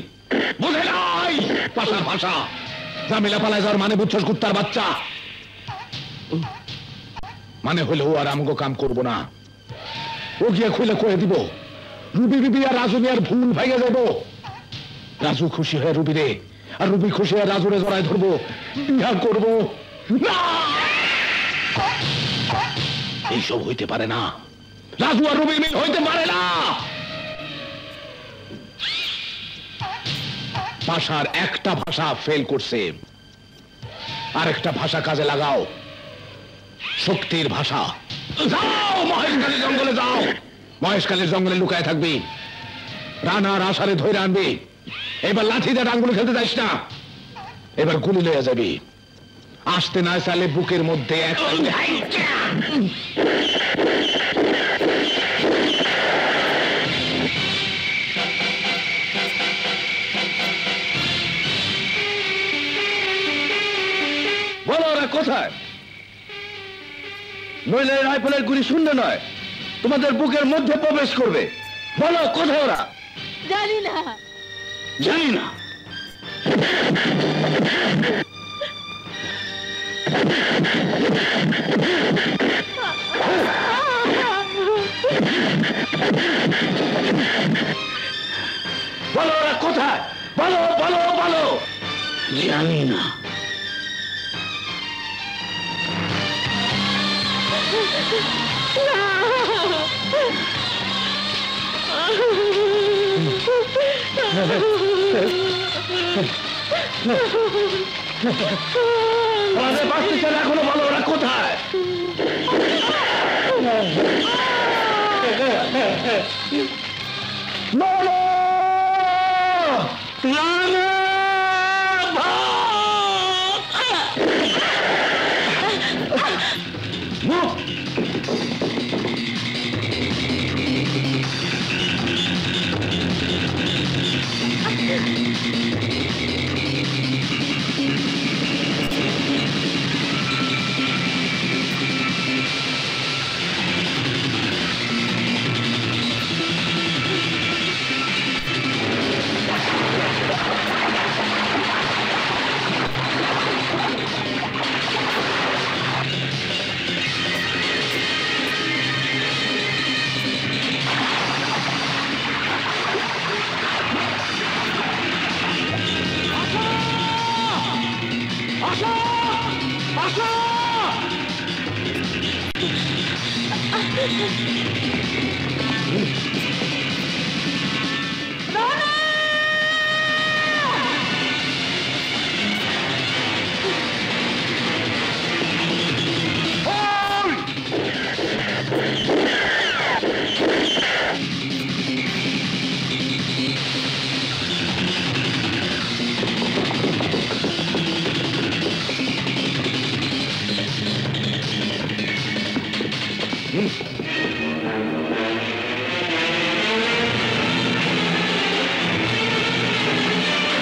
বোঝে নাই পাশার ভাষা জামিলা পালাই যাওয়ার মানে বুঝছস কুত্তার বাচ্চা মানে হইলে ও আর আমগো কাম করবো না ও গিয়ে খুলে কয়ে দিব রুবি বিবি আর রাজু আর ভুল ভাইয়া যাবো রাজু খুশি হয়ে রুবি রে আর রুবি খুশি হয়ে রাজুরে জড়ায় ধরবো বিয়া করবো না এইসব হইতে পারে না রাজু আর রুবির মিল হইতে পারে না ভাষার একটা ভাষা ফেল করছে আর একটা ভাষা কাজে লাগাও শক্তির ভাষা যাও মহেশখালীর জঙ্গলে যাও মহেশখালীর জঙ্গলে লুকায় থাকবি রানার আশারে ধরে আনবি এবার লাঠি দিয়ে ডাঙ্গুলি খেলতে যাইস না এবার গুলি লইয়া যাবি আসতে না চাইলে বুকের মধ্যে বলো ওরা কোথায় নইলে রাইফেলের গুলি শূন্য নয় তোমাদের বুকের মধ্যে প্রবেশ করবে বলো কোথায় ওরা জানি না জানি না বলো ওরা কোথায় বলো বলো বলো জানি না আমাদের বাঁচতে এখনো বলো ওরা কোথায় বলো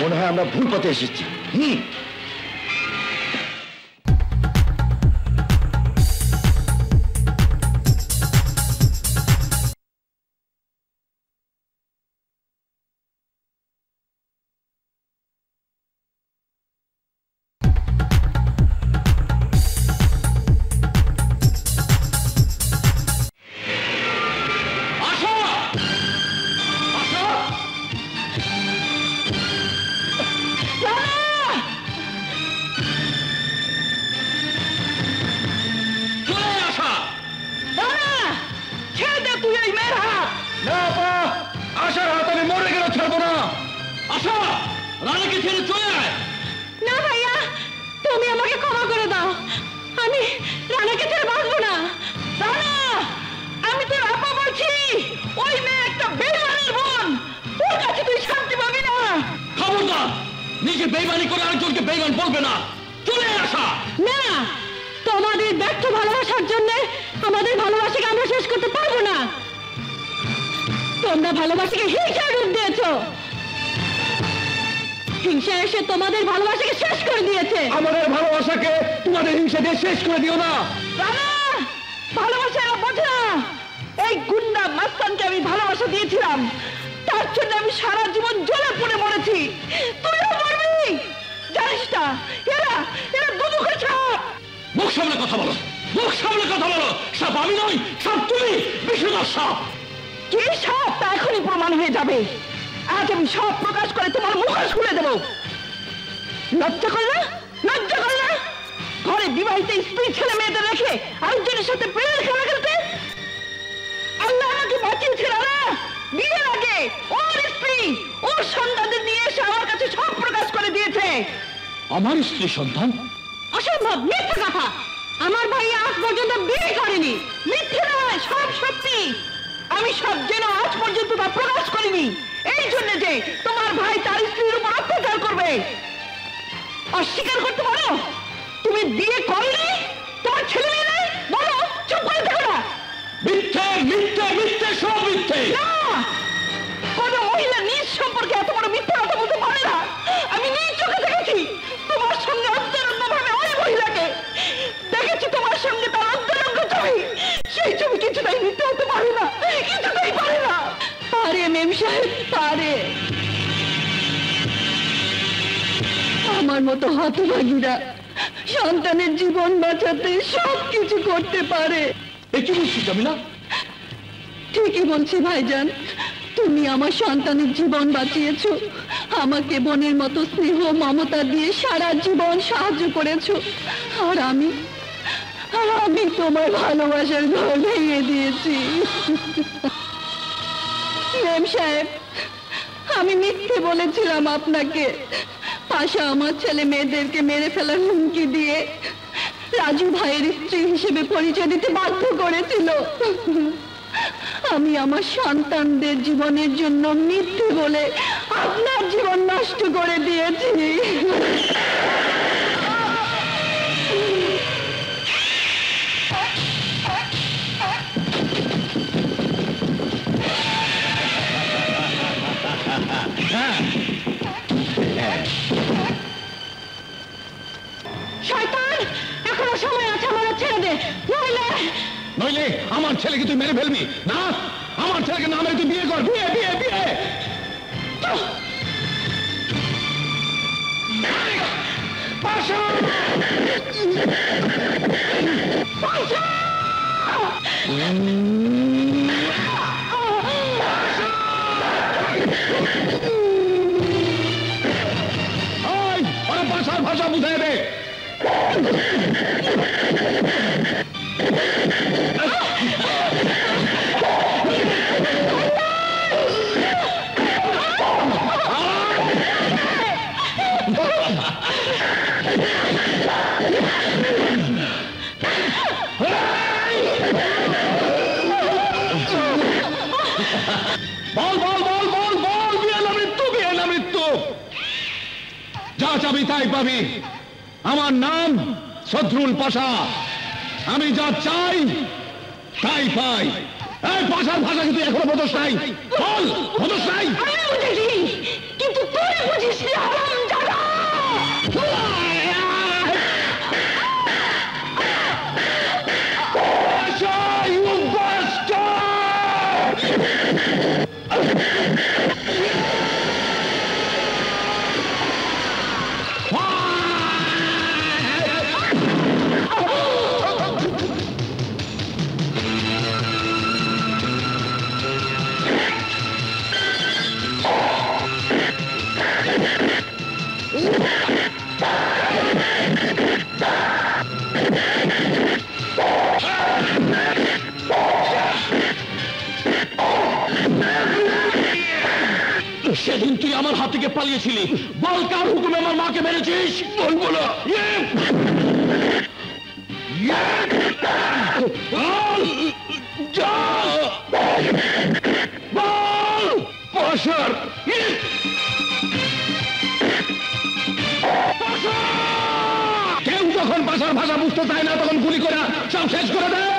মনে হয় আমরা ভুল পথে এসেছি। রানাকে ছেড়ে চলে আয়। না ভাইয়া, তুমি আমাকে ক্ষমা করে দাও, আমি রানাকে ছেড়ে বাঁচবো না। রানা, আমি তোর আপা বলছি, ওই মেয়ে একটা বেইমানের বোন, ওর কাছে তুই শান্তি পাবি না। খবরদার, নিজে বেইমানি করে আরেকজনকে বেইমান বলবে না। চলে আসা। না, তোমাদের ব্যর্থ ভালোবাসার জন্য আমাদের ভালোবাসাকে আমরা শেষ করতে পারবো না। তোমরা ভালোবাসাকে হিংসার রূপ দিয়েছো, হিংসা এসে তোমাদের ভালোবাসাকে শেষ করে দিয়েছে। আমাদের ভালোবাসাকে তোমাদের হিংসা দিয়ে শেষ করে দিও না। রানা, ভালোবাসা এরা বোঝে না। এই গুন্ডা মাস্তানকে আমি ভালোবাসা দিয়েছিলাম, তার জন্য আমি সারা জীবন জ্বলে পুড়ে মরেছি। তুইও মরবি, জানিস না? এরা এরা দুমুখের সাপ। মুখ সামনে কথা বলো, মুখ সামনে কথা বলো। সাপ আমি নই, সাপ তুমি, বিষধর সাপ। কি সাপ তা এখনই প্রমাণ হয়ে যাবে। আজ আমি সব প্রকাশ করে তোমার মুখোশ খুলে দেব। লজ্জা করে না? লজ্জা করে না? ঘরে বিবাহিত স্ত্রী ছেলে মেয়েদের রেখে আরেকজনের সাথে প্রেমের খেলা খেলতে? আল্লাহ আমাকে বাঁচিয়েছে রানা। বিয়ের আগে ওর স্ত্রী ওর সন্তানদের নিয়ে এসে আমার কাছে সব প্রকাশ করে দিয়েছে। আমার স্ত্রী সন্তান? অসম্ভব, মিথ্যে কথা। আমার ভাই আজ পর্যন্ত বিয়ে করেনি। মিথ্যে নয়, সব সত্যি। আমি সব জেনে আজ পর্যন্ত তা প্রকাশ করিনি, এই জন্য যে তোমার ভাই তার স্ত্রীর উপর অত্যাচার করবে। অস্বীকার করতে পারো তুমি বিয়ে করনি? তোমার ছেলে মেয়ে নেই? বলো, চুপ করে থাকো না। মিথ্যে, মিথ্যে, মিথ্যে, সব মিথ্যে। না, কোন মহিলা নিজ সম্পর্কে এত বড় মিথ্যা কথা বলতে পারে না। আমি নিজ চোখে দেখেছি তোমার সঙ্গে অন্তরঙ্গ ভাবে ওই মহিলাকে দেখেছি, তোমার সঙ্গে তার অন্তরঙ্গ ছবি। সেই ছবি কিছুটাই মিথ্যে হতে পারে না, কিছুটাই পারে না। পারে মেম সাহেব, পারে। আমার মতো হতভাগীরা সন্তানের জীবন বাঁচাতে সব কিছু করতে পারে। এ কি বলছিস জামিলা? ঠিকই বলছি ভাইজান, তুমি আমার সন্তানের জীবন বাঁচিয়েছো, আমাকে বোনের মতো স্নেহ মমতা দিয়ে সারা জীবন সাহায্য করেছো, আর আমি তোমার ভালোবাসার ঘর ভেঙে দিয়েছি। মেম সাহেব, আমি মিথ্যে বলেছিলাম আপনাকে। পাশা আমার ছেলে মেয়েদেরকে মেরে ফেলার হুমকি দিয়ে রাজু ভাইয়ের স্ত্রী হিসেবে পরিচয় দিতে বাধ্য করেছিল। আমি আমার সন্তানদের জীবনের জন্য মিথ্যে বলে আপনার জীবন নষ্ট করে দিয়েছি। শয়তান, এখনো সময় আছে, আমার ছেড়ে দে, নইলে আমার ছেলেকে তুই মেরে ফেলবি না। আমার ছেলেকে না মেরে তুই বিয়ে কর। বিয়ে, বিয়ে, বিয়ে। পাশা! পাশা! ভাষার ভাষা বুঝাই দে। বল বল বল বল বল, বিয়ে না মৃত্যু, বিয়ে না মৃত্যু। যা চাবি তাই পাবি। আমার নাম সদরুল পাশা। আমি যা চাই তাই পাই। এই পাশার ভাষা কিন্তু এখনো বোঝস নাই? বল, বোঝস নাই? আমি বুঝেছি, কিন্তু তুই বুঝিস না, হারামজাদা! সেদিন তুই আমার হাত থেকে পালিয়েছিলি, বল কার হুকুমে আমার মাকে মেরেছিস? বলবো না। বল পাশার। কেউ যখন পাশার ভাষা বুঝতে চায় না তখন গুলি করে সব শেষ করে দেয়।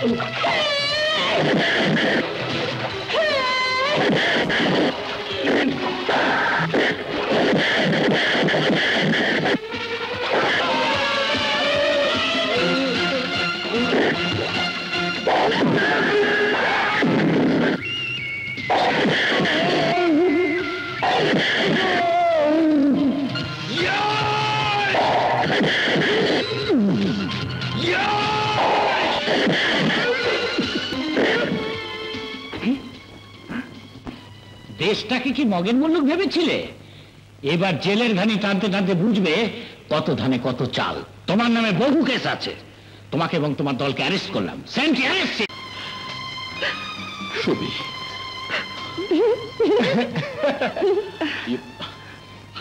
Okay. দেশটাকে কি মগের মুল্লুক ভেবেছিলে? এবার জেলের ঘানি টানতে টানতে বুঝবে কত ধানে কত চাল। তোমার নামে বহু কেস আছে, তোমাকে এবং তোমার দলকে অ্যারেস্ট করলাম। Sentry arrest. সুবি,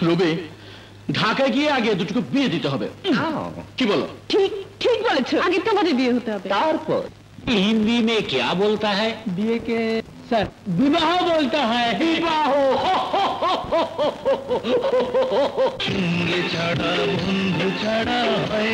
রবি, ঢাকায় গিয়ে আগে দুটোকে বিয়ে দিতে হবে। কি বলো? ঠিক ঠিক বলেছো, আগে তোমাদের বিয়ে হতে হবে। তারপর হিন্দি में क्या बोलता है? বিয়ে কে স্যার বিবাহ বলতে হয়। বিবাহ। সঙ্গে ছাড়া বন্ধু ছাড়া হয়